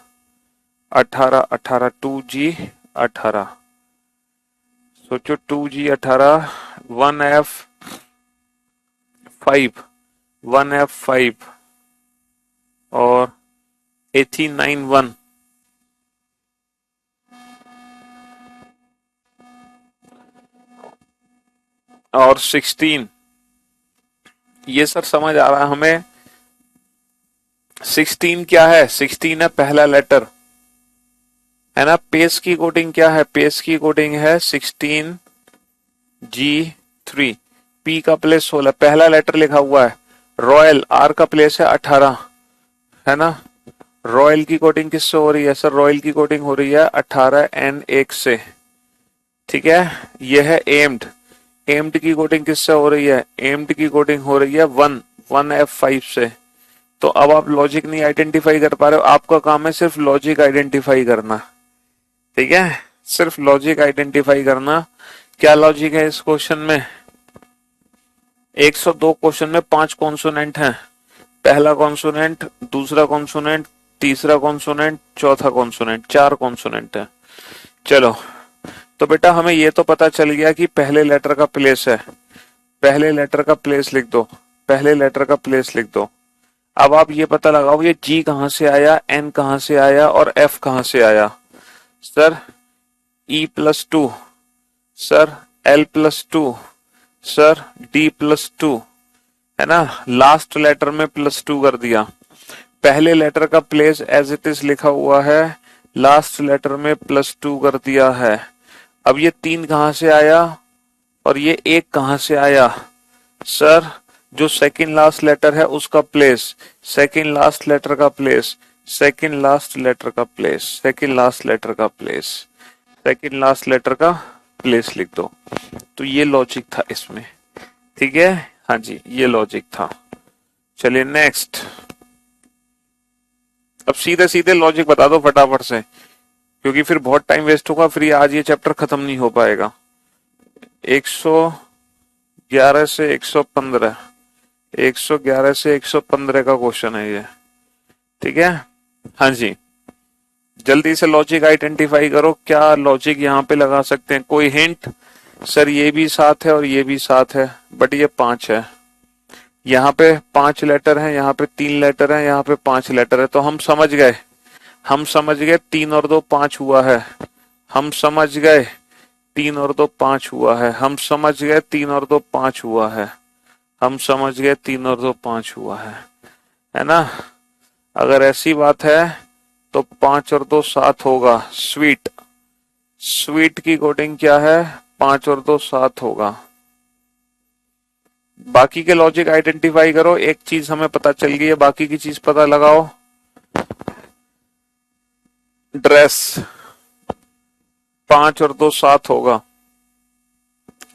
A: 18 2G18। सोचो, 2G18, 1F5, 1F5 और 89 और 16। ये सर समझ आ रहा है हमें। 16 क्या है? 16 है पहला लेटर, है ना। पेस की कोडिंग क्या है? पेस की कोडिंग है 16G3। पी का प्लेस 16, पहला लेटर लिखा हुआ है। रॉयल, आर का प्लेस है 18, है ना। रॉयल की कोडिंग किससे हो रही है सर? रॉयल की कोडिंग हो रही है 18N1 से। ठीक है, यह है एम्ड। एम्ड की कोडिंग किससे हो रही है? एम्ड की कोडिंग हो रही है 1F5 से। तो अब आप लॉजिक नहीं आइडेंटिफाई कर पा रहे हो, आपका काम है सिर्फ लॉजिक आइडेंटिफाई करना। ठीक है, सिर्फ लॉजिक आइडेंटिफाई करना। क्या लॉजिक है इस क्वेश्चन में? 102 क्वेश्चन में 5 कॉन्सोनेंट हैं। पहला कॉन्सोनेंट, दूसरा कॉन्सोनेंट, तीसरा कॉन्सोनेंट, चौथा कॉन्सोनेंट, 4 कॉन्सोनेंट है। चलो, तो बेटा हमें ये तो पता चल गया कि पहले लेटर का प्लेस है। पहले लेटर का प्लेस लिख दो, पहले लेटर का प्लेस लिख दो। अब आप ये पता लगाओ, ये G कहां से आया, N कहां से आया और F कहां से आया। Sir E+2, sir L+2, sir D+2, है ना। लास्ट लेटर में +2 कर दिया। पहले लेटर का प्लेस एज इट इज लिखा हुआ है, लास्ट लेटर में +2 कर दिया है। अब ये 3 कहां से आया और ये 1 कहां से आया? सर जो सेकंड लास्ट लेटर है उसका प्लेस, सेकंड लास्ट लेटर का प्लेस, सेकंड लास्ट लेटर का प्लेस, सेकंड लास्ट लेटर का प्लेस, सेकंड लास्ट लेटर का प्लेस लिख दो। तो ये लॉजिक था इसमें। ठीक है, हाँ जी, ये लॉजिक था। चलिए नेक्स्ट। अब सीधे सीधे लॉजिक बता दो फटाफट से, क्योंकि फिर बहुत टाइम वेस्ट होगा, फिर आज ये चैप्टर खत्म नहीं हो पाएगा। 111 से 115, 111 से 115 का क्वेश्चन है ये। ठीक है, हाँ जी, जल्दी से लॉजिक आइडेंटिफाई करो, क्या लॉजिक यहाँ पे लगा सकते हैं? कोई हिंट? सर ये भी 7 है और ये भी 7 है, बट ये 5 है। यहाँ पे 5 लेटर हैं, यहाँ पे 3 लेटर हैं, यहाँ पे 5 लेटर है। तो हम समझ गए, हम समझ गए 3 और 2 5 हुआ है। हम समझ गए 3 और 2 5 हुआ है। हम समझ गए 3 और 2 5 हुआ है। हम समझ गए 3 और 2 5 हुआ है ना। अगर ऐसी बात है तो 5 और 2 7 होगा। स्वीट, स्वीट की कोडिंग क्या है? 5 और 2 7 होगा। बाकी के लॉजिक आइडेंटिफाई करो। एक चीज हमें पता चल गई है, बाकी की चीज पता लगाओ। ड्रेस, 5 और 2 7 होगा।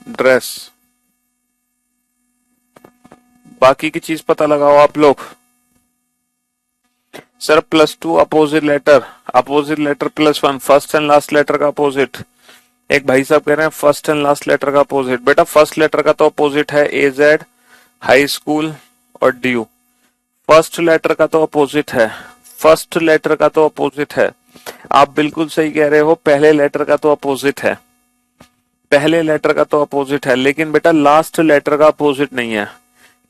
A: ड्रेस, बाकी की चीज पता लगाओ आप लोग। Sir +2 opposite letter, opposite letter +1, first and last letter का अपोजिट। एक भाई साहब कह रहे हैं फर्स्ट एंड लास्ट लेटर का अपोजिट। बेटा फर्स्ट लेटर का तो अपोजिट है AZ, हाई स्कूल और DU। फर्स्ट लेटर का तो अपोजिट है, फर्स्ट लेटर का तो अपोजिट है। आप बिल्कुल सही कह रहे हो, पहले लेटर का तो अपोजिट है, पहले लेटर का तो अपोजिट है, लेकिन बेटा लास्ट लेटर का अपोजिट नहीं है।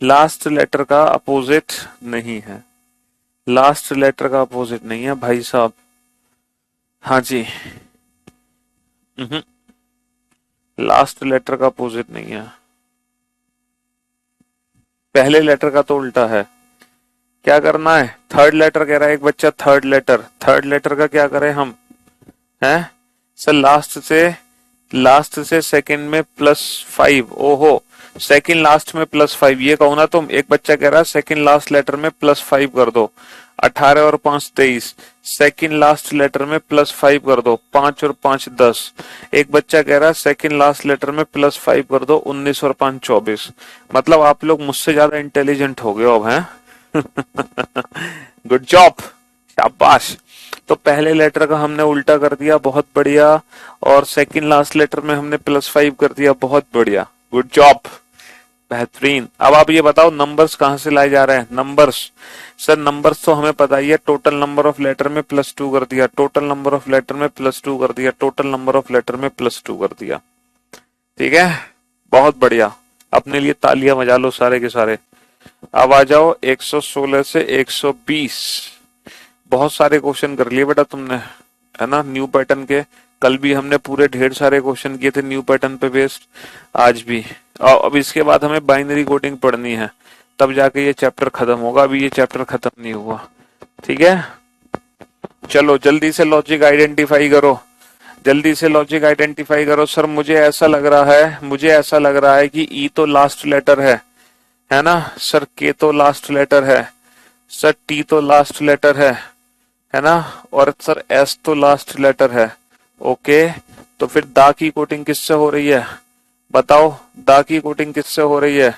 A: लास्ट लेटर का अपोजिट नहीं है, लास्ट लेटर का अपोजिट नहीं है भाई साहब। हाँ जी, लास्ट लेटर का अपोजिट नहीं है। पहले लेटर का तो उल्टा है, क्या करना है? थर्ड लेटर कह रहा है एक बच्चा, थर्ड लेटर का क्या करें हम? हैं सर, लास्ट से सेकंड में +5। ओहो, सेकंड लास्ट में +5, ये कहो ना तुम। एक बच्चा कह रहा है सेकंड लास्ट लेटर में +5 कर दो, 18 और 5 23। सेकंड लास्ट लेटर में +5 कर दो, 5 और 5 10। एक बच्चा कह रहा है सेकंड लास्ट लेटर में +5 कर दो, 19 और 5 24। मतलब आप लोग मुझसे ज्यादा इंटेलिजेंट हो गए हो अब, हैं? गुड जॉब, शाबाश। तो पहले लेटर का हमने उल्टा कर दिया, बहुत बढ़िया। और सेकंड लास्ट लेटर में हमने +5 कर दिया, बहुत बढ़िया, गुड जॉब, बेहतरीन। अब आप ये बताओ नंबर्स कहाँ से लाए जा रहे हैं? नंबर्स, सर नंबर्स तो हमें पता ही है, टोटल नंबर ऑफ लेटर में +2 कर दिया, टोटल नंबर ऑफ लेटर में +2 कर दिया, टोटल नंबर ऑफ लेटर में +2 कर दिया। ठीक है, बहुत बढ़िया। अपने लिए तालियां बजा लो सारे के सारे। अब आ जाओ 116 से 120। बहुत सारे क्वेश्चन कर लिए बेटा तुमने, है ना, न्यू पैटर्न के। कल भी हमने पूरे ढेर सारे क्वेश्चन किए थे न्यू पैटर्न पे बेस्ड, आज भी। और अब इसके बाद हमें बाइनरी कोडिंग पढ़नी है, तब जाके ये चैप्टर खत्म होगा, अभी ये चैप्टर खत्म नहीं हुआ। ठीक है, चलो जल्दी से लॉजिक आइडेंटिफाई करो, जल्दी से लॉजिक आइडेंटिफाई करो। सर मुझे ऐसा लग रहा है कि ई तो लास्ट लेटर है ना सर, के तो लास्ट लेटर है सर, टी तो लास्ट लेटर है ना, और सर एस तो लास्ट लेटर है। ओके, तो फिर दा की कोटिंग किससे हो रही है? बताओ, दा की कोटिंग किससे हो रही है?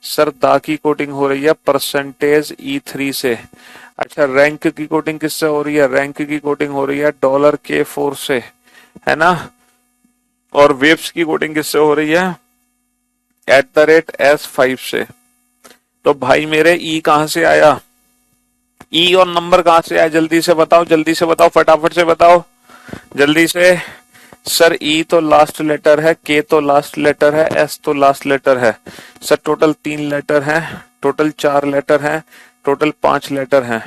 A: सर दा की कोटिंग हो रही है %E3 से। अच्छा, रैंक की कोटिंग किससे हो रही है? रैंक की कोटिंग हो रही है $K4 से, है ना। और वेव्स की कोटिंग किससे हो रही है? @S5 से। तो भाई मेरे ई कहां से आया? ई और नंबर कहां से आया? जल्दी से बताओ, जल्दी से बताओ, फटाफट से बताओ, जल्दी से। सर ई तो लास्ट लेटर है, के तो लास्ट लेटर है, एस तो लास्ट लेटर है। सर टोटल 3 लेटर हैं, टोटल 4 लेटर हैं, टोटल 5 लेटर हैं।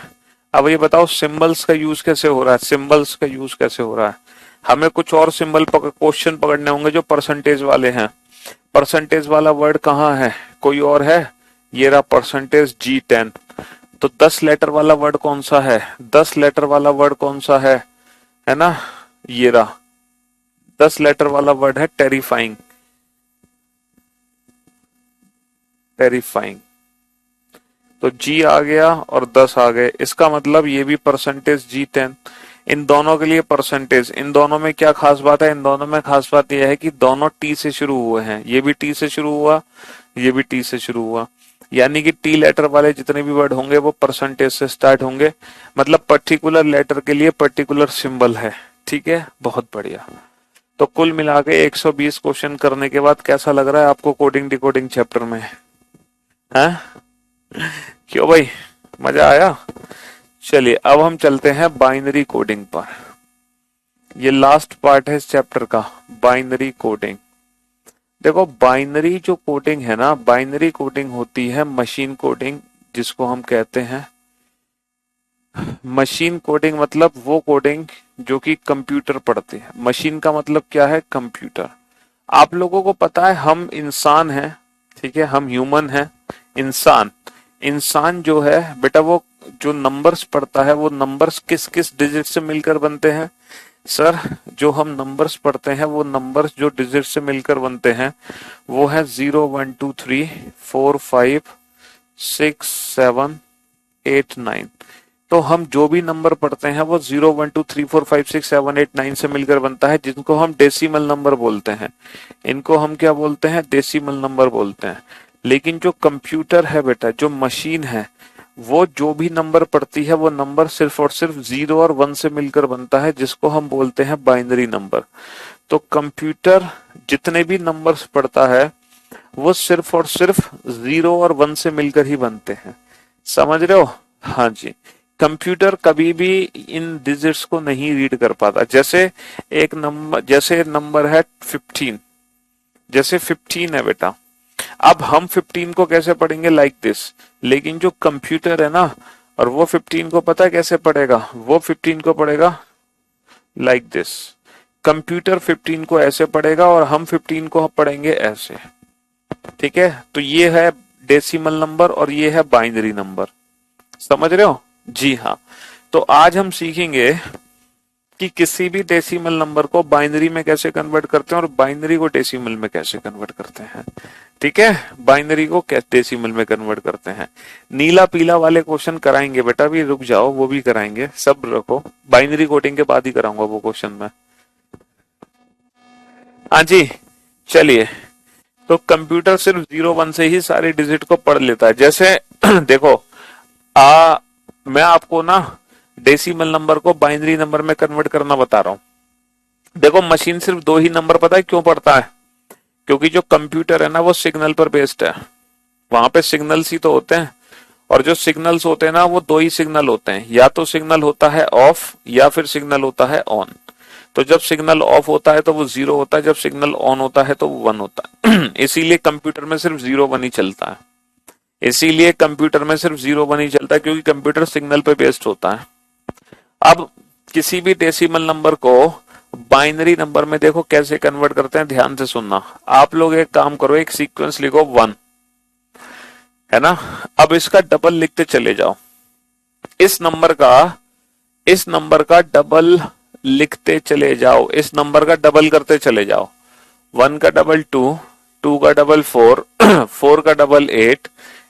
A: अब ये बताओ सिंबल्स का यूज कैसे हो रहा है? सिंबल्स का यूज कैसे हो रहा है? हमें कुछ और सिंबल क्वेश्चन पकड़ने होंगे जो परसेंटेज वाले हैं। परसेंटेज वाला वर्ड कहाँ है? कोई और है? ये रहा परसेंटेज G10। तो 10 लेटर वाला वर्ड कौन सा है? 10 लेटर वाला वर्ड कौन सा है ना, ये रहा 10 लेटर वाला वर्ड है टेरिफाइंग, टेरिफाइंग। तो G आ गया और 10 आ गए, इसका मतलब ये भी परसेंटेज G10। इन दोनों के लिए परसेंटेज, इन दोनों में क्या खास बात है? इन दोनों में खास बात यह है कि दोनों टी से शुरू हुए हैं, ये भी टी से शुरू हुआ, ये भी टी से शुरू हुआ। यानी कि टी लेटर वाले जितने भी वर्ड होंगे वो परसेंटेज से स्टार्ट होंगे, मतलब पर्टिकुलर लेटर के लिए पर्टिकुलर सिंबल है। ठीक है, बहुत बढ़िया। तो कुल मिला के 120 क्वेश्चन करने के बाद कैसा लग रहा है आपको कोडिंग डिकोडिंग चैप्टर में? हैं? क्यों भाई, मजा आया? चलिए अब हम चलते हैं बाइनरी कोडिंग पर। ये लास्ट पार्ट है इस चैप्टर का, बाइनरी कोडिंग। देखो बाइनरी जो कोडिंग है ना, बाइनरी कोडिंग होती है मशीन कोडिंग, जिसको हम कहते हैं मशीन कोडिंग। मतलब वो कोडिंग जो कि कंप्यूटर पढ़ते हैं। मशीन का मतलब क्या है? कंप्यूटर। आप लोगों को पता है हम इंसान हैं, ठीक है, हम ह्यूमन हैं। इंसान जो है बेटा, वो जो नंबर्स पढ़ता है, वो नंबर्स किस किस डिजिट से मिलकर बनते हैं? सर जो हम नंबर्स पढ़ते हैं वो नंबर्स जो डिजिट से मिलकर बनते हैं वो है 0 1 2 3 4 5 6 7 8 9। तो हम जो भी नंबर पढ़ते हैं वो 0 1 2 3 4 5 6 7 8 9 से मिलकर बनता है, जिनको हम डेसिमल नंबर बोलते हैं। इनको हम क्या बोलते हैं? डेसिमल नंबर बोलते हैं। लेकिन जो कंप्यूटर है बेटा, जो मशीन है, वो जो भी नंबर पढ़ती है वो नंबर सिर्फ और सिर्फ 0 और 1 से मिलकर बनता है, जिसको हम बोलते हैं बाइनरी नंबर। तो कंप्यूटर जितने भी नंबर्स पढ़ता है वो सिर्फ और सिर्फ 0 और 1 से मिलकर ही बनते हैं। समझ रहे हो? हाँ जी। कंप्यूटर कभी भी इन डिजिट्स को नहीं रीड कर पाता। जैसे एक नंबर, जैसे नंबर है 15, जैसे 15 है बेटा, अब हम 15 को कैसे पढ़ेंगे? Like this. लेकिन जो कंप्यूटर है ना, और वो 15 को पता है कैसे पढ़ेगा? वो 15 को पढ़ेगा लाइक दिस। कंप्यूटर 15 को ऐसे पढ़ेगा और हम 15 को पढ़ेंगे ऐसे। ठीक है, तो ये है डेसिमल नंबर और ये है बाइनरी नंबर। समझ रहे हो? जी हाँ। तो आज हम सीखेंगे कि किसी भी डेसिमल नंबर को बाइनरी में कैसे कन्वर्ट करते हैं और बाइनरी को डेसिमल में कैसे कन्वर्ट करते हैं। ठीक है, बाइनरी को कैसे डेसिमल में कन्वर्ट करते हैं। नीला पीला वाले क्वेश्चन कराएंगे बेटा, भी रुक जाओ, वो भी कराएंगे, सब रखो, बाइनरी कोडिंग के बाद ही कराऊंगा वो क्वेश्चन में। हाँ जी, चलिए। तो कंप्यूटर सिर्फ 0 1 से ही सारी डिजिट को पढ़ लेता है। जैसे देखो, मैं आपको ना डेसिमल नंबर को बाइनरी नंबर में कन्वर्ट करना बता रहा हूं। देखो, मशीन सिर्फ 2 ही नंबर पता है क्यों पढ़ता है? क्योंकि जो कंप्यूटर है ना वो सिग्नल पर बेस्ड है, वहां पे सिग्नल्स ही तो होते हैं, और जो सिग्नल्स होते हैं ना वो 2 ही सिग्नल होते हैं, या तो सिग्नल होता है ऑफ या फिर सिग्नल होता है ऑन। तो जब सिग्नल ऑफ होता है तो वो 0 होता है, जब सिग्नल ऑन होता है तो वो 1 होता है। इसीलिए कंप्यूटर में सिर्फ 0 1 ही चलता है। इसीलिए कंप्यूटर में सिर्फ 0 1 ही चलता है, क्योंकि कंप्यूटर सिग्नल पे बेस्ड होता है। अब किसी भी डेसिमल नंबर को बाइनरी नंबर में देखो कैसे कन्वर्ट करते हैं, ध्यान से सुनना। आप लोग एक काम करो, एक सीक्वेंस लिखो 1, है ना। अब इसका डबल लिखते चले जाओ, इस नंबर का डबल लिखते चले जाओ, इस नंबर का डबल करते चले जाओ। 1 का डबल 2, 2 का डबल 4, 4 का डबल 8,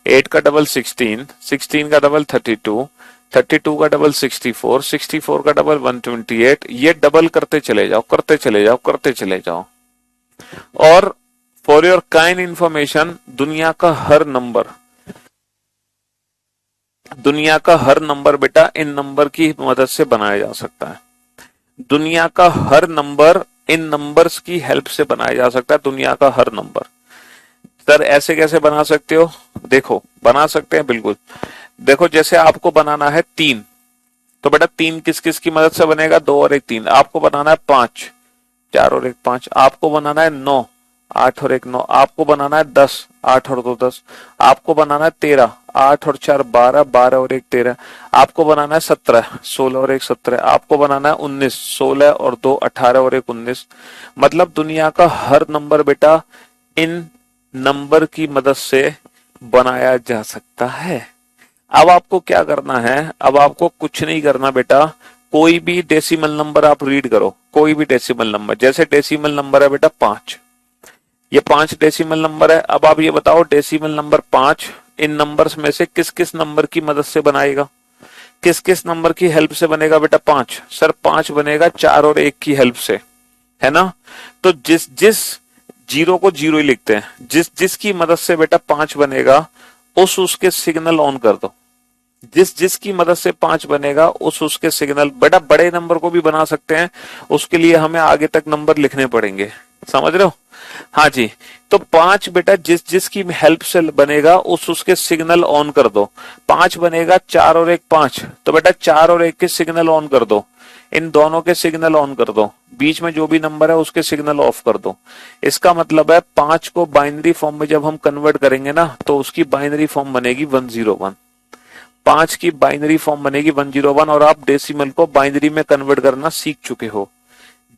A: 8 का डबल 16, 16 का डबल 32, 32 का डबल 64, 64 का डबल 128। ये डबल करते चले जाओ, करते चले जाओ, करते चले जाओ। और फॉर योर काइंड इंफॉर्मेशन, दुनिया का हर नंबर बेटा इन नंबर की मदद से बनाया जा सकता है। दुनिया का हर नंबर इन नंबर्स की हेल्प से बनाया जा सकता है, दुनिया का हर नंबर। सर ऐसे कैसे बना सकते हो? देखो, बना सकते हैं बिल्कुल। देखो, जैसे आपको बनाना है 3, तो बेटा 3 किस किस की मदद से बनेगा? 2 और 1 3। आपको बनाना है 5, 4 और 1 5। आपको बनाना है 9, 8 और 1 9। आपको बनाना है 10, 8 और 2 10। आपको बनाना है 13, 8 और 4 12, 12 और 1 13। आपको बनाना है 17, 16 और 1 17। आपको बनाना है 19, 16 और 2 18 और 1 19। मतलब दुनिया का हर नंबर बेटा इन नंबर की मदद से बनाया जा सकता है। अब आपको क्या करना है? अब आपको कुछ नहीं करना बेटा, कोई भी डेसिमल नंबर आप रीड करो, कोई भी डेसिमल नंबर। जैसे डेसिमल नंबर है बेटा 5, ये 5 डेसिमल नंबर है। अब आप ये बताओ, डेसिमल नंबर 5 इन नंबर्स में से किस किस नंबर की मदद से बनाएगा? किस किस नंबर की हेल्प से बनेगा बेटा 5? सर 5 बनेगा 4 और 1 की हेल्प से, है ना। तो जिस जिस जीरो को जीरो ही लिखते हैं, जिस जिसकी मदद से बेटा 5 बनेगा उसके सिग्नल ऑन कर दो। जिस जिसकी मदद से 5 बनेगा उसके सिग्नल। बेटा बड़े नंबर को भी बना सकते हैं, उसके लिए हमें आगे तक नंबर लिखने पड़ेंगे, समझ रहे हो? हाँ जी। तो 5 बेटा जिस जिसकी हेल्प से बनेगा उसके सिग्नल ऑन कर दो। 5 बनेगा 4 और 1 5, तो बेटा 4 और 1 के सिग्नल ऑन कर दो, इन दोनों के सिग्नल ऑन कर दो, बीच में जो भी नंबर है उसके सिग्नल ऑफ कर दो। इसका मतलब है 5 को बाइनरी फॉर्म में जब हम कन्वर्ट करेंगे ना, तो उसकी बाइनरी फॉर्म बनेगी 101। 5 की बाइनरी फॉर्म बनेगी 101, और आप डेसिमल को बाइनरी में कन्वर्ट करना सीख चुके हो।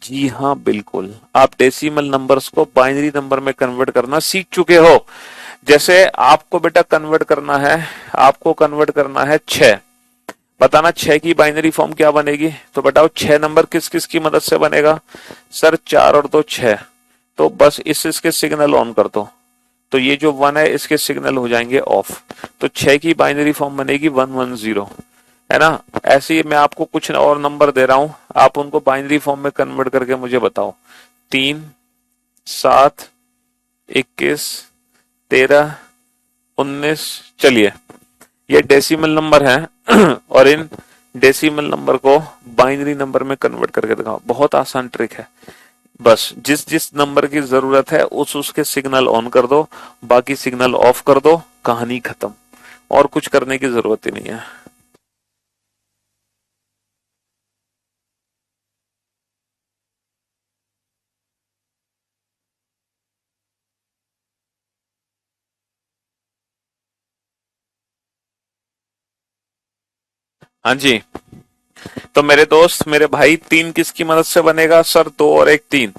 A: जी हाँ बिल्कुल, आप डेसिमल नंबर्स को बाइनरी नंबर में कन्वर्ट करना सीख चुके हो। जैसे आपको बेटा कन्वर्ट करना है, आपको कन्वर्ट करना है 6। बताना 6 की बाइनरी फॉर्म क्या बनेगी? तो बताओ 6 नंबर किस किस की मदद से बनेगा? सर 4 और 2 6। तो बस इसके सिग्नल ऑन कर दो, तो ये जो 1 है इसके सिग्नल हो जाएंगे ऑफ। तो 6 की बाइनरी फॉर्म बनेगी 110, है ना। ऐसे ही मैं आपको कुछ और नंबर दे रहा हूं, आप उनको बाइनरी फॉर्म में कन्वर्ट करके मुझे बताओ। 3 7 21 13 19। चलिए, ये डेसिमल नंबर है और इन डेसिमल नंबर को बाइनरी नंबर में कन्वर्ट करके दिखाओ। बहुत आसान ट्रिक है, बस जिस जिस नंबर की जरूरत है उसके सिग्नल ऑन कर दो, बाकी सिग्नल ऑफ कर दो, कहानी खत्म। और कुछ करने की जरूरत ही नहीं है। हाँ जी। तो मेरे दोस्त, मेरे भाई, 3 किसकी मदद से बनेगा? सर 2 और 1 3।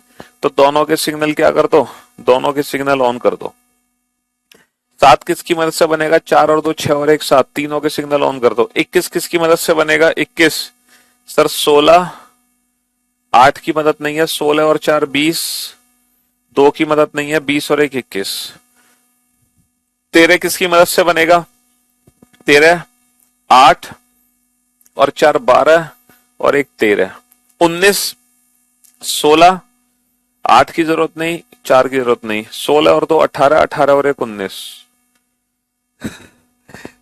A: तो दोनों के सिग्नल क्या कर दो? दोनों के सिग्नल ऑन कर दो। 7 किसकी मदद से बनेगा? 4 और 2 6 और 1 7, तीनों के सिग्नल ऑन कर दो। 21 किसकी मदद से बनेगा? 21 सर 16, 8 की मदद नहीं है, 16 और 4 20, 2 की मदद नहीं है, 20 और 1 21। 13 किसकी मदद से बनेगा? 13 8 और 4 12 और 1 13। 19 16, 8 की जरूरत नहीं, 4 की जरूरत नहीं, 16 और 2 18, 18 और 1 19।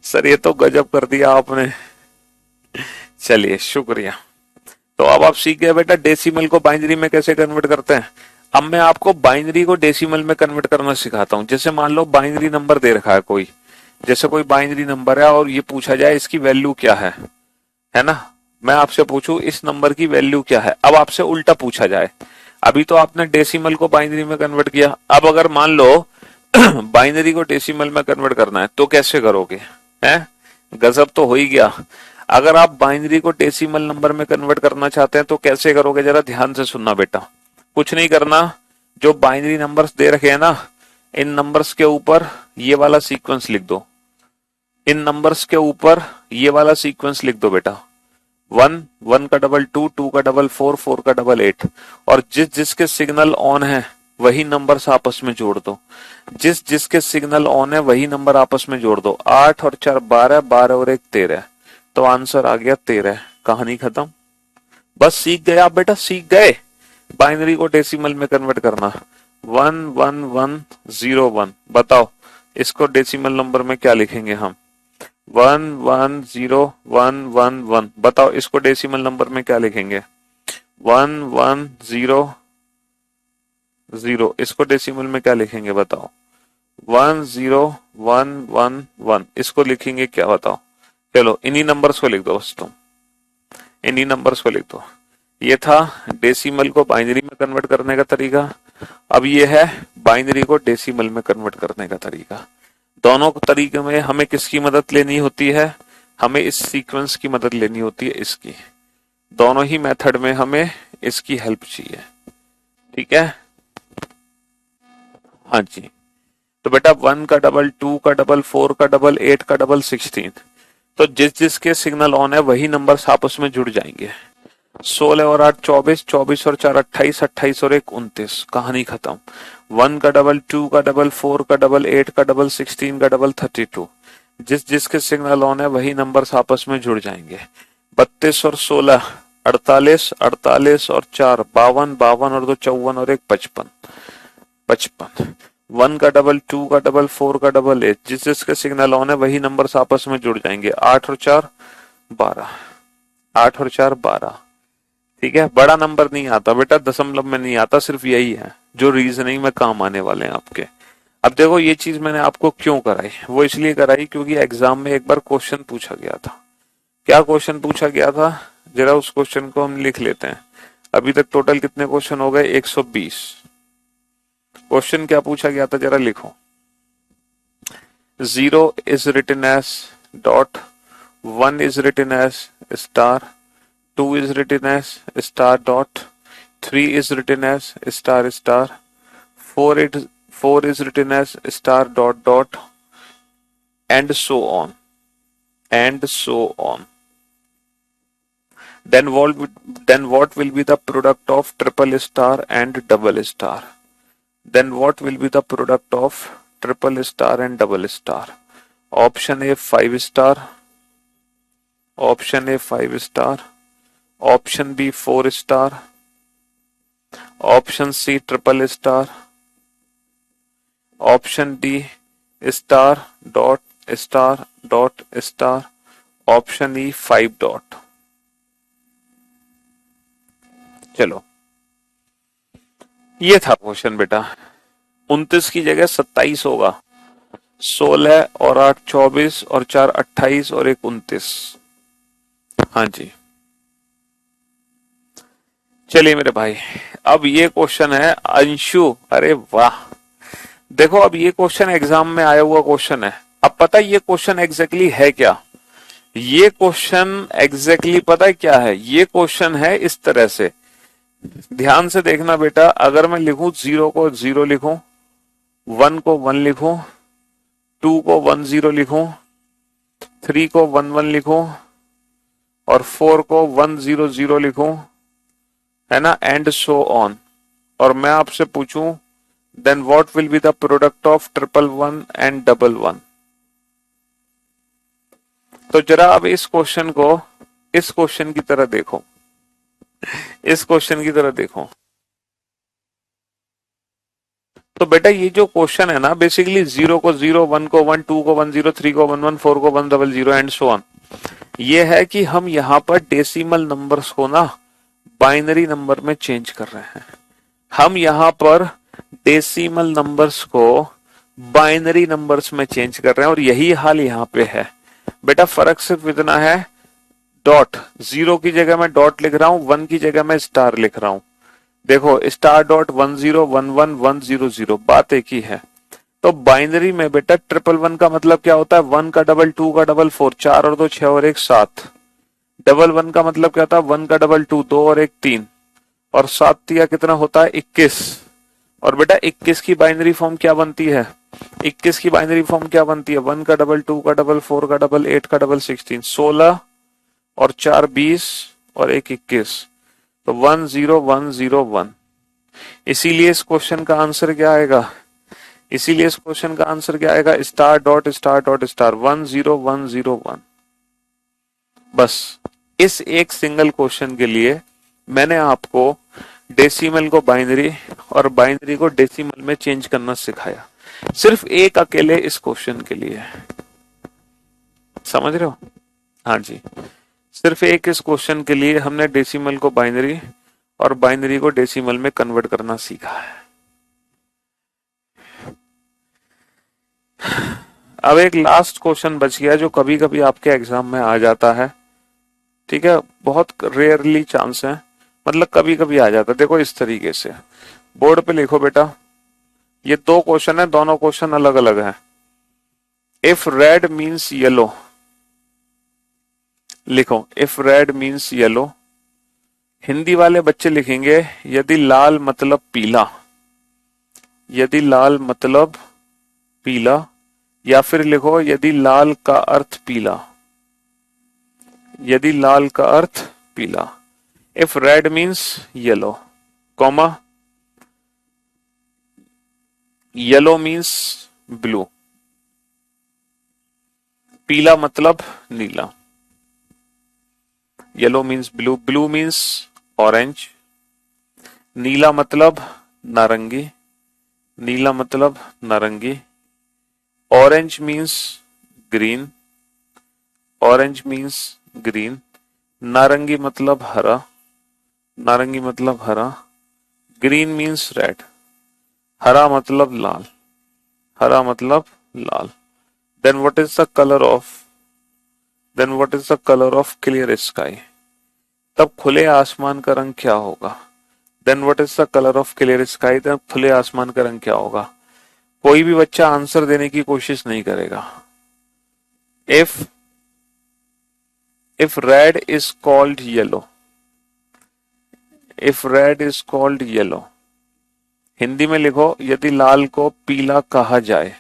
A: सर ये तो गजब कर दिया आपने। चलिए शुक्रिया। तो अब आप सीख गए बेटा डेसिमल को बाइनरी में कैसे कन्वर्ट करते हैं। अब मैं आपको बाइनरी को डेसिमल में कन्वर्ट करना सिखाता हूं। जैसे मान लो बाइनरी नंबर दे रखा है कोई, जैसे कोई बाइनरी नंबर है और ये पूछा जाए इसकी वैल्यू क्या है ना। मैं आपसे पूछूं इस नंबर की वैल्यू क्या है, अब आपसे उल्टा पूछा जाए। अभी तो आपने डेसिमल को बाइनरी में कन्वर्ट किया, अब अगर मान लो बाइनरी को डेसिमल में कन्वर्ट करना है तो कैसे करोगे? हैं, गजब तो हो ही गया। अगर आप बाइनरी को डेसिमल नंबर में कन्वर्ट करना चाहते हैं तो कैसे करोगे, जरा ध्यान से सुनना बेटा। कुछ नहीं करना, जो बाइनरी नंबर्स दे रखे हैं ना, इन नंबर्स के ऊपर ये वाला सीक्वेंस लिख दो। इन नंबर्स के ऊपर ये वाला सीक्वेंस लिख दो बेटा। 1 1 का डबल 2, 2 का डबल 4, 4 का डबल 8। और जिस जिसके सिग्नल ऑन है वही नंबर्स आपस में जोड़ दो। जिस जिसके सिग्नल ऑन है वही नंबर आपस में जोड़ दो। 8 और 4 12, 12 और 1 13। तो आंसर आ गया 13। कहानी खत्म। बस सीख गए आप बेटा, सीख गए बाइनरी को डेसिमल में कन्वर्ट करना। 1 1 1 0 1। बताओ इसको डेसिमल नंबर में क्या लिखेंगे हम? 1 1 0 1 1 1। बताओ इसको डेसिमल नंबर में क्या लिखेंगे? 1 1 0 0। इसको डेसिमल में क्या लिखेंगे बताओ? 1 0 1 1 1। इसको लिखेंगे क्या बताओ? चलो इन्हीं नंबर्स को लिख दो बस तुम, इन्हीं नंबर्स को लिख दो। ये था डेसिमल को बाइनरी में कन्वर्ट करने का तरीका। अब ये है बाइनरी को डेसिमल में कन्वर्ट करने का तरीका। दोनों तरीके में हमें किसकी मदद लेनी होती है? हमें इस सीक्वेंस की मदद लेनी होती है, इसकी। दोनों ही मेथड में हमें इसकी हेल्प चाहिए, ठीक है। हाँ जी, तो बेटा 1 का डबल 2 का डबल 4 का डबल 8 का डबल 16। तो जिस जिसके सिग्नल ऑन है वही नंबर्स आपस में जुड़ जाएंगे। 16 और 8 24, 24 और 4 28, 28 और 1 29। कहानी खत्म। 1 का डबल 2 का डबल 4 का डबल 8 का डबल 16 का डबल 32। जिस जिसके सिग्नल ऑन है वही नंबर्स आपस में जुड़ जाएंगे। 32 और 16 48, 48 और 4 52, 52 और 2 54 और 1 55, 55। 1 का डबल 2 का डबल 4 का डबल 8। जिस जिसके सिग्नल ऑन है वही नंबर्स आपस में जुड़ जाएंगे। 8 और 4 12, 8 और 4 12। ठीक है, बड़ा नंबर नहीं आता बेटा, दशमलव में नहीं आता, सिर्फ यही है जो रीजनिंग में काम आने वाले हैं आपके। अब देखो ये चीज मैंने आपको क्यों कराई, वो इसलिए कराई क्योंकि एग्जाम में एक बार क्वेश्चन पूछा गया था। क्या क्वेश्चन पूछा गया था, जरा उस क्वेश्चन को हम लिख लेते हैं। अभी तक टोटल कितने क्वेश्चन हो गए? 120। क्वेश्चन क्या पूछा गया था, जरा लिखो। 0 is written as dot, 1 is written as star, 2 is written as star dot, 3 is written as star star, 4 is written as star dot dot, and so on, and so on. Then what will be the product of triple star and double star? Then what will be the product of triple star and double star? Option A 5 star, option A 5 star, option B 4 star, option C triple star, option D star dot star dot star, option E 5 dot। चलो ये था question बेटा। 29 की जगह 27 होगा। 16 और 8 24 और 4 28 और 1 29। हाँ जी, चलिए मेरे भाई, अब ये क्वेश्चन है अंशु। अरे वाह, देखो अब ये क्वेश्चन एग्जाम में आया हुआ क्वेश्चन है। अब पता है ये क्वेश्चन एग्जैक्टली है क्या? ये क्वेश्चन एग्जैक्टली पता है क्या है? ये क्वेश्चन है इस तरह से, ध्यान से देखना बेटा। अगर मैं लिखूं 0 को 0 लिखूं, 1 को 1 लिखूं, 2 को 1 0 लिखूं, 3 को 1 1 लिखूं और 4 को 1 0 0 लिखूं, है ना, एंड सो ऑन। और मैं आपसे पूछूं then what will be the product of 111 and 11? तो जरा अब इस क्वेश्चन को इस क्वेश्चन की तरह देखो, इस क्वेश्चन की तरह देखो। तो बेटा ये जो क्वेश्चन है ना, बेसिकली 0 को 0, 1 को 1, 2 को 1 0, 3 को 1 1, 4 को 1 0 0 एंड सो ऑन। ये है कि हम यहाँ पर डेसिमल नंबर्स को ना बाइनरी नंबर में चेंज कर रहे हैं। हम यहाँ पर डेसिमल नंबर्स को बाइनरी नंबर्स में चेंज कर रहे हैं और यही हाल यहाँ पे है। बेटा फर्क सिर्फ इतना है, डॉट, 0 की जगह मैं डॉट लिख रहा हूं, 1 की जगह मैं स्टार लिख रहा हूं। देखो स्टार डॉट 1 0 1 1 1 0 0, बात एक ही है। तो बाइनरी में बेटा 111 का मतलब क्या होता है, 1 का डबल, 2 का डबल 4, 4 और 2 6 और 1 7। 11 का मतलब क्या था, 1 का डबल 2, 2 और 1 3 और 7 तिया कितना होता है 21। और बेटा 21 की बाइनरी फॉर्म क्या बनती है, 21 की बाइनरी फॉर्म क्या बनती है, 1 का डबल, 2 का डबल, 4 का डबल, 8 का डबल 16, 16 और 4 20 और 1 21। तो 1 0 1 0 1। इसीलिए इस क्वेश्चन का आंसर क्या आएगा, इसीलिए इस क्वेश्चन का आंसर क्या आएगा, star dot star dot star 1 0 1 0 1। बस इस एक सिंगल क्वेश्चन के लिए मैंने आपको डेसिमल को बाइनरी और बाइनरी को डेसिमल में चेंज करना सिखाया, सिर्फ एक अकेले इस क्वेश्चन के लिए। समझ रहे हो? हाँ जी, सिर्फ एक इस क्वेश्चन के लिए हमने डेसिमल को बाइनरी और बाइनरी को डेसिमल में कन्वर्ट करना सीखा है। अब एक लास्ट क्वेश्चन बच गया जो कभी कभी आपके एग्जाम में आ जाता है, ठीक है, बहुत रेयरली चांस है, मतलब कभी कभी आ जाता है। देखो इस तरीके से बोर्ड पे लिखो बेटा, ये दो क्वेश्चन है, दोनों क्वेश्चन अलग अलग है। इफ रेड मीन्स येलो, लिखो if red means yellow. Hindi वाले बच्चे लिखेंगे यदि लाल मतलब पीला, यदि लाल मतलब पीला, या फिर लिखो यदि लाल का अर्थ पीला, यदि लाल का अर्थ पीला। If red means yellow, comma yellow means blue, पीला मतलब नीला। Yellow means blue, blue means orange, नीला मतलब नारंगी, नीला मतलब नारंगी, orange means green, orange means green, नारंगी मतलब हरा, नारंगी मतलब हरा, ग्रीन मीन्स रेड, हरा मतलब लाल, हरा मतलब लाल। Then what is the colour of, then what is the colour of clear sky, तब खुले आसमान का रंग क्या होगा। Then what is the colour of clear sky, तब खुले आसमान का रंग क्या होगा। कोई भी बच्चा आंसर देने की कोशिश नहीं करेगा। If red is called yellow, if red is called yellow, Hindi में लिखो यदि लाल को पीला कहा जाए,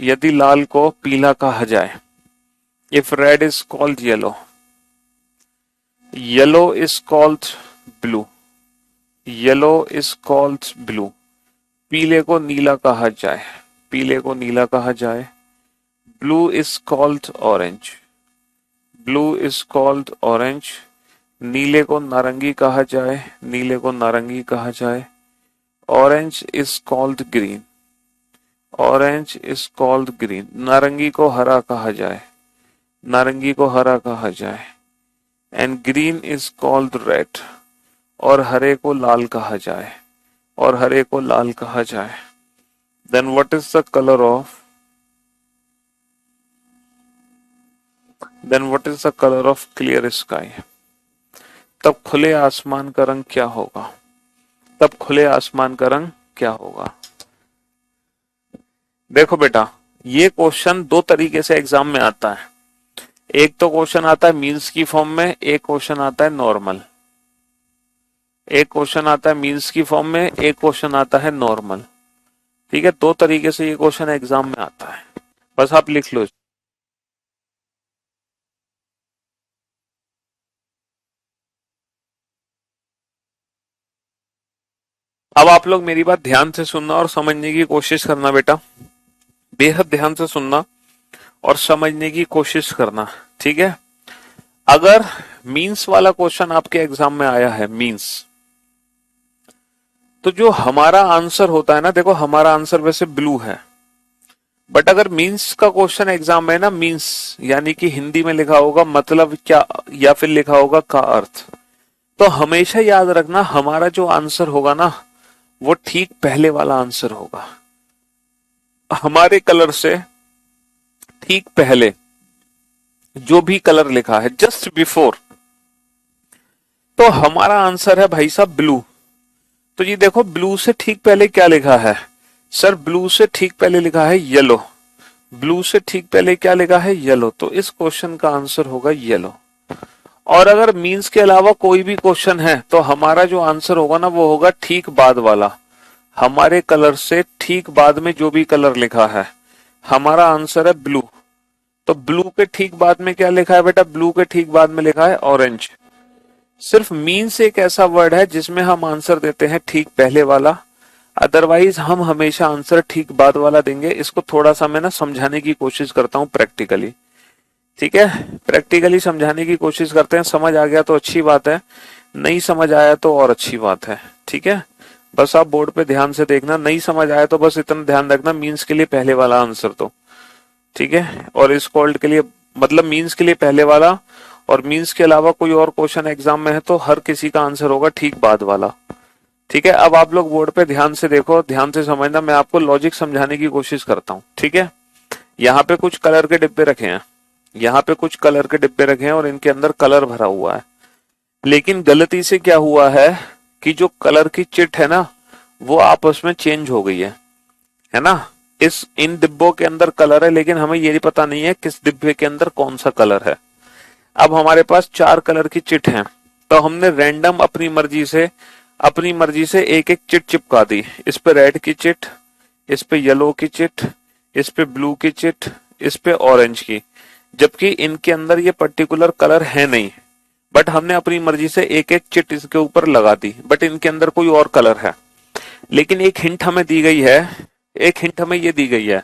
A: यदि लाल को पीला कहा जाए। If red is called yellow, yellow is called blue, yellow is called blue, पीले को नीला कहा जाए, पीले को नीला कहा जाए। Blue is called orange, blue is called orange, नीले को नारंगी कहा जाए, नीले को नारंगी कहा जाए। Orange is called green, orange is called green, नारंगी को हरा कहा जाए, नारंगी को हरा कहा जाए। And green is called red, और हरे को लाल कहा जाए, और हरे को लाल कहा जाए। Then what is the colour of, then what is the colour of clear sky, तब खुले आसमान का रंग क्या होगा, तब खुले आसमान का रंग क्या होगा। देखो बेटा ये क्वेश्चन दो तरीके से एग्जाम में आता है, एक तो क्वेश्चन आता है मीन्स की फॉर्म में, एक क्वेश्चन आता है नॉर्मल, एक क्वेश्चन आता है मीन्स की फॉर्म में, एक क्वेश्चन आता है नॉर्मल। ठीक है, दो तरीके से ये क्वेश्चन एग्जाम में आता है, बस आप लिख लो। अब आप लोग मेरी बात ध्यान से सुनना और समझने की कोशिश करना बेटा, बेहद ध्यान से सुनना और समझने की कोशिश करना, ठीक है। अगर मीन्स वाला क्वेश्चन आपके एग्जाम में आया है, मीन्स, तो जो हमारा आंसर होता है ना, देखो हमारा आंसर वैसे ब्लू है, बट अगर मीन्स का क्वेश्चन एग्जाम में ना, मीन्स यानी कि हिंदी में लिखा होगा मतलब क्या, या फिर लिखा होगा का अर्थ, तो हमेशा याद रखना हमारा जो आंसर होगा ना वो ठीक पहले वाला आंसर होगा, हमारे कलर से ठीक पहले जो भी कलर लिखा है जस्ट बिफोर, तो हमारा आंसर है भाई साहब ब्लू। तो ये देखो ब्लू से ठीक पहले क्या लिखा है सर, ब्लू से ठीक पहले लिखा है येलो, ब्लू से ठीक पहले क्या लिखा है येलो, तो इस क्वेश्चन का आंसर होगा येलो। और अगर मीन्स के अलावा कोई भी क्वेश्चन है तो हमारा जो आंसर होगा ना वो होगा ठीक बाद वाला, हमारे कलर से ठीक बाद में जो भी कलर लिखा है, हमारा आंसर है ब्लू। तो ब्लू के ठीक बाद में क्या लिखा है बेटा, ब्लू के ठीक बाद में लिखा है ऑरेंज। सिर्फ मीन्स एक ऐसा वर्ड है जिसमें हम आंसर देते हैं ठीक पहले वाला, अदरवाइज हम हमेशा आंसर ठीक बाद वाला देंगे। इसको थोड़ा सा मैं ना समझाने की कोशिश करता हूं प्रैक्टिकली, ठीक है, प्रैक्टिकली समझाने की कोशिश करते हैं। समझ आ गया तो अच्छी बात है, नहीं समझ आया तो और अच्छी बात है, ठीक है। बस आप बोर्ड पे ध्यान से देखना, नहीं समझ आया तो बस इतना ध्यान रखना मीन्स के लिए पहले वाला आंसर तो, ठीक है, और इस कॉल्ड के लिए मतलब मीन्स के लिए पहले वाला, और मीन्स के अलावा कोई और क्वेश्चन एग्जाम में है तो हर किसी का आंसर होगा ठीक बाद वाला, ठीक है। अब आप लोग बोर्ड पे ध्यान से देखो, ध्यान से समझना, मैं आपको लॉजिक समझाने की कोशिश करता हूँ, ठीक है। यहाँ पे कुछ कलर के डिब्बे रखे हैं, यहाँ पे कुछ कलर के डिब्बे रखे हैं और इनके अंदर कलर भरा हुआ है, लेकिन गलती से क्या हुआ है कि जो कलर की चिट है ना वो आपस में चेंज हो गई है ना। इन डिब्बों के अंदर कलर है लेकिन हमें ये पता नहीं है किस डिब्बे के अंदर कौन सा कलर है। अब हमारे पास 4 कलर की चिट है, तो हमने रैंडम अपनी मर्जी से एक एक चिट चिपका दी। इस पे रेड की चिट, इस पे येलो की चिट, इस पे ब्लू की चिट, इस पे ऑरेंज की, जबकि इनके अंदर ये पर्टिकुलर कलर है नहीं, बट हमने अपनी मर्जी से एक एक चिट इसके ऊपर लगा दी, बट इनके अंदर कोई और कलर है। लेकिन एक हिंट हमें दी गई है, एक हिंट हमें ये दी गई है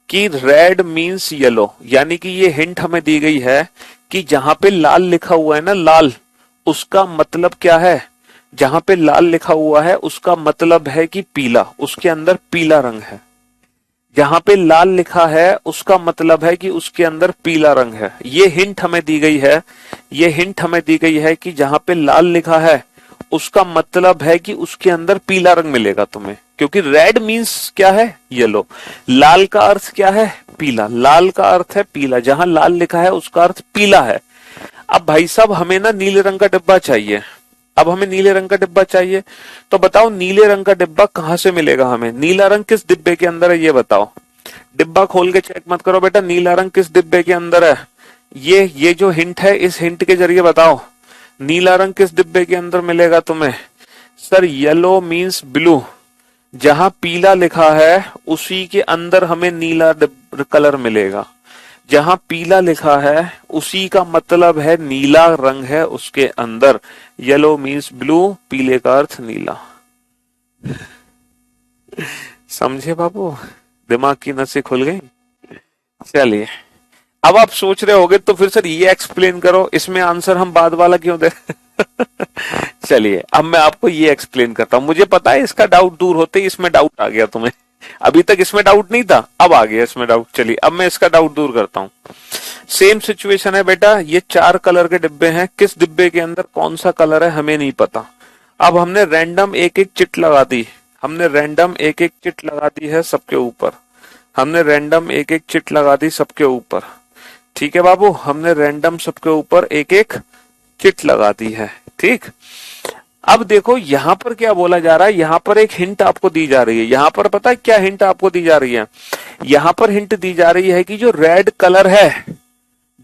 A: कि रेड मीन्स येलो, यानी कि ये हिंट हमें दी गई है कि जहां पे लाल लिखा हुआ है ना, लाल, उसका मतलब क्या है, जहां पे लाल लिखा हुआ है उसका मतलब है कि पीला, उसके अंदर पीला रंग है। जहां पे लाल लिखा है उसका मतलब है कि उसके अंदर पीला रंग है। ये हिंट हमें दी गई है, ये हिंट हमें दी गई है कि जहां पे लाल लिखा है उसका मतलब है कि उसके अंदर पीला रंग मिलेगा तुम्हें, क्योंकि रेड मीन्स क्या है, येलो, लाल का अर्थ क्या है, पीला, लाल का अर्थ है पीला, जहां लाल लिखा है उसका अर्थ पीला है। अब भाई साहब हमें ना नीले रंग का डिब्बा चाहिए, अब हमें नीले रंग का डिब्बा चाहिए, तो बताओ नीले रंग का डिब्बा कहां से मिलेगा हमें, नीला रंग किस डिब्बे के अंदर है ये बताओ। डिब्बा खोल के चेक मत करो बेटा, नीला रंग किस डिब्बे के अंदर है, ये जो हिंट है इस हिंट के जरिए बताओ नीला रंग किस डिब्बे के अंदर मिलेगा तुम्हें। सर येलो मीन्स ब्लू, जहां पीला लिखा है उसी के अंदर हमें नीला कलर मिलेगा, जहां पीला लिखा है उसी का मतलब है नीला रंग है उसके अंदर। येलो मीन्स ब्लू, पीले का अर्थ नीला। समझे बाबू, दिमाग की नसें खुल गई। चलिए अब आप सोच रहे होगे तो फिर सर ये एक्सप्लेन करो, इसमें आंसर हम बाद वाला क्यों दे। चलिए अब मैं आपको ये एक्सप्लेन करता हूं, मुझे पता है इसका डाउट दूर होते ही इसमें डाउट आ गया तुम्हें, अभी तक इसमें डाउट नहीं था, अब आ गया इसमें डाउट। चलिए अब मैं इसका डाउट दूर करता हूं। सेम सिचुएशन है बेटा, ये 4 कलर के डिब्बे हैं, किस डिब्बे के अंदर कौन सा कलर है हमें नहीं पता। अब हमने रैंडम एक एक चिट लगा दी, हमने रैंडम एक एक चिट लगा दी है सबके ऊपर, हमने रैंडम एक एक चिट लगा दी सबके ऊपर, ठीक है बाबू, हमने रैंडम सबके ऊपर एक एक चिट लगा दी है, ठीक। अब देखो यहां पर क्या बोला जा रहा है, यहां पर एक हिंट आपको दी जा रही है, यहां पर पता है क्या हिंट आपको दी जा रही है, यहां पर हिंट दी जा रही है कि जो रेड कलर है,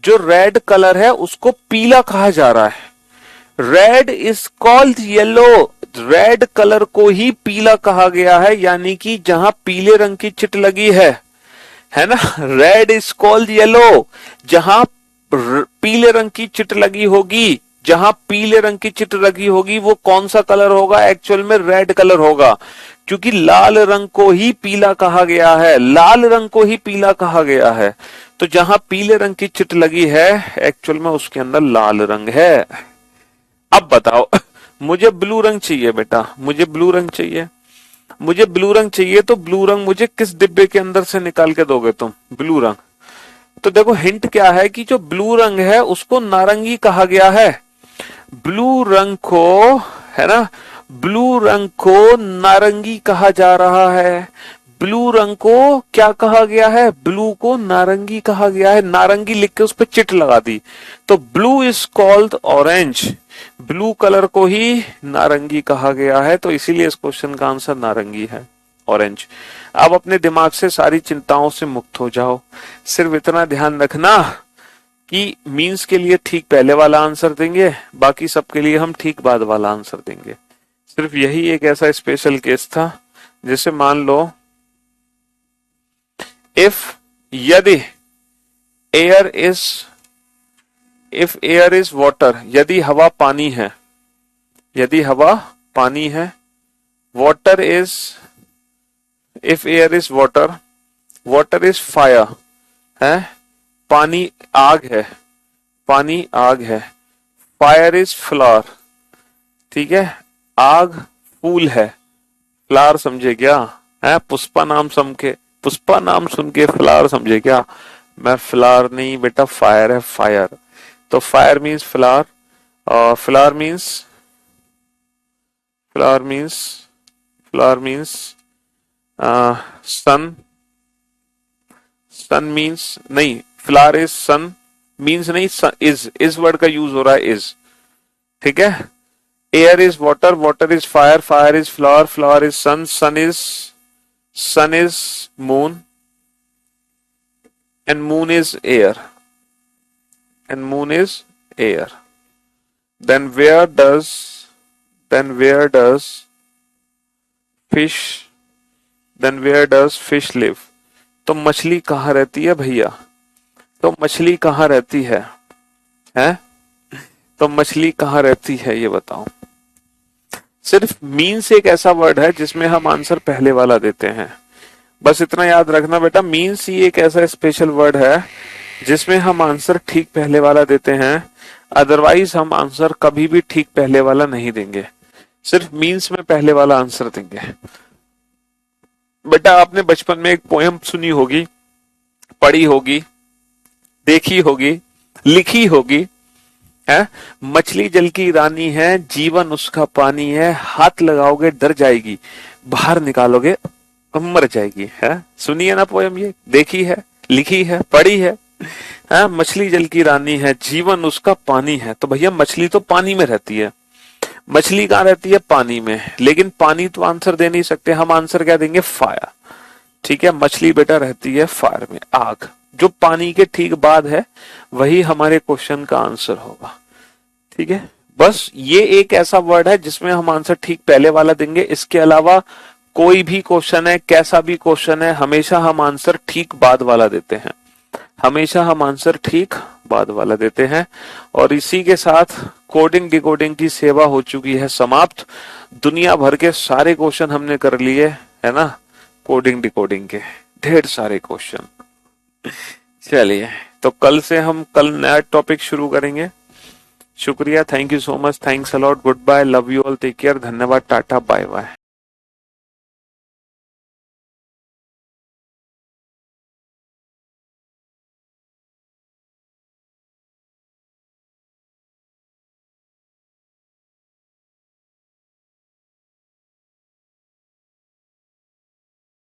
A: जो रेड कलर है उसको पीला कहा जा रहा है। Red is called yellow, red colour को ही पीला कहा गया है, यानी कि जहां पीले रंग की चिट लगी है ना, रेड इज कॉल्ड येलो, जहां पीले रंग की चिट लगी होगी, जहां पीले रंग की चिट लगी होगी वो कौन सा कलर होगा, एक्चुअल में रेड कलर होगा, क्योंकि लाल रंग को ही पीला कहा गया है, लाल रंग को ही पीला कहा गया है, तो जहां पीले रंग की चिट लगी है एक्चुअल में उसके अंदर लाल रंग है। अब बताओ मुझे ब्लू रंग चाहिए बेटा, मुझे ब्लू रंग चाहिए, मुझे ब्लू रंग चाहिए, तो ब्लू रंग मुझे किस डिब्बे के अंदर से निकाल के दोगे तुम ब्लू रंग? तो देखो हिंट क्या है कि जो ब्लू रंग है उसको नारंगी कहा गया है, ब्लू रंग को, है ना, ब्लू रंग को नारंगी कहा जा रहा है, ब्लू रंग को क्या कहा गया है, ब्लू को नारंगी कहा गया है, नारंगी लिख के उस पर चिट लगा दी, तो blue is called orange, blue colour को ही नारंगी कहा गया है, तो इसीलिए इस क्वेश्चन का आंसर नारंगी है, ऑरेंज। अब अपने दिमाग से सारी चिंताओं से मुक्त हो जाओ, सिर्फ इतना ध्यान रखना कि मीन्स के लिए ठीक पहले वाला आंसर देंगे, बाकी सबके लिए हम ठीक बाद वाला आंसर देंगे। सिर्फ यही एक ऐसा स्पेशल केस था, जैसे मान लो यदि एयर इज वाटर, यदि हवा पानी है, यदि हवा पानी है, water is, if air is water, water is fire, है, पानी आग है, पानी आग है, फायर इज फ्लावर, ठीक है, आग फूल है, फ्लावर समझे क्या, है, पुष्पा नाम सुन के फ्लावर समझे क्या, मैं फ्लावर नहीं बेटा, फायर है, फायर, तो फायर मीन्स फ्लावर, और flower means sun, sun means नहीं, फ्लावर इज सन मीन्स नहीं, इज वर्ड का यूज हो रहा है, इज, ठीक है, air is water, water is fire, fire is flower, flower is sun, sun is moon, and moon is air, and moon is air, then where does fish live, तो मछली कहाँ रहती है भैया, तो मछली कहाँ रहती है, हैं, तो मछली कहाँ रहती है ये बताओ। सिर्फ मीन्स एक ऐसा वर्ड है जिसमें हम आंसर पहले वाला देते हैं, बस इतना याद रखना बेटा, मीन्स ही एक ऐसा स्पेशल वर्ड है जिसमें हम आंसर ठीक पहले वाला देते हैं, अदरवाइज हम आंसर कभी भी ठीक पहले वाला नहीं देंगे, सिर्फ मीन्स में पहले वाला आंसर देंगे। बेटा आपने बचपन में एक पोयम सुनी होगी, पढ़ी होगी, देखी होगी, लिखी होगी, है, मछली जल की रानी है, जीवन उसका पानी है, हाथ लगाओगे डर जाएगी, बाहर निकालोगे मर जाएगी, है, सुनिए ना पोयम, ये देखी है, लिखी है, पढ़ी है, मछली जल की रानी है, जीवन उसका पानी है, तो भैया मछली तो पानी में रहती है, मछली कहाँ रहती है, पानी में, लेकिन पानी तो आंसर दे नहीं सकते, हम आंसर क्या देंगे, फायर, ठीक है, मछली बेटा रहती है फायर में, आग, जो पानी के ठीक बाद है वही हमारे क्वेश्चन का आंसर होगा, ठीक है, बस ये एक ऐसा वर्ड है जिसमें हम आंसर ठीक पहले वाला देंगे, इसके अलावा कोई भी क्वेश्चन है, कैसा भी क्वेश्चन है, हमेशा हम आंसर ठीक बाद वाला देते हैं, हमेशा हम आंसर ठीक बाद वाला देते हैं। और इसी के साथ कोडिंग डिकोडिंग की सेवा हो चुकी है समाप्त, दुनिया भर के सारे क्वेश्चन हमने कर लिए, है ना, कोडिंग डिकोडिंग के ढेर सारे क्वेश्चन। चलिए तो कल नया टॉपिक शुरू करेंगे। शुक्रिया, thank you so much, thanks a lot, good bye, love you all, take care, धन्यवाद, टाटा, बाय बाय।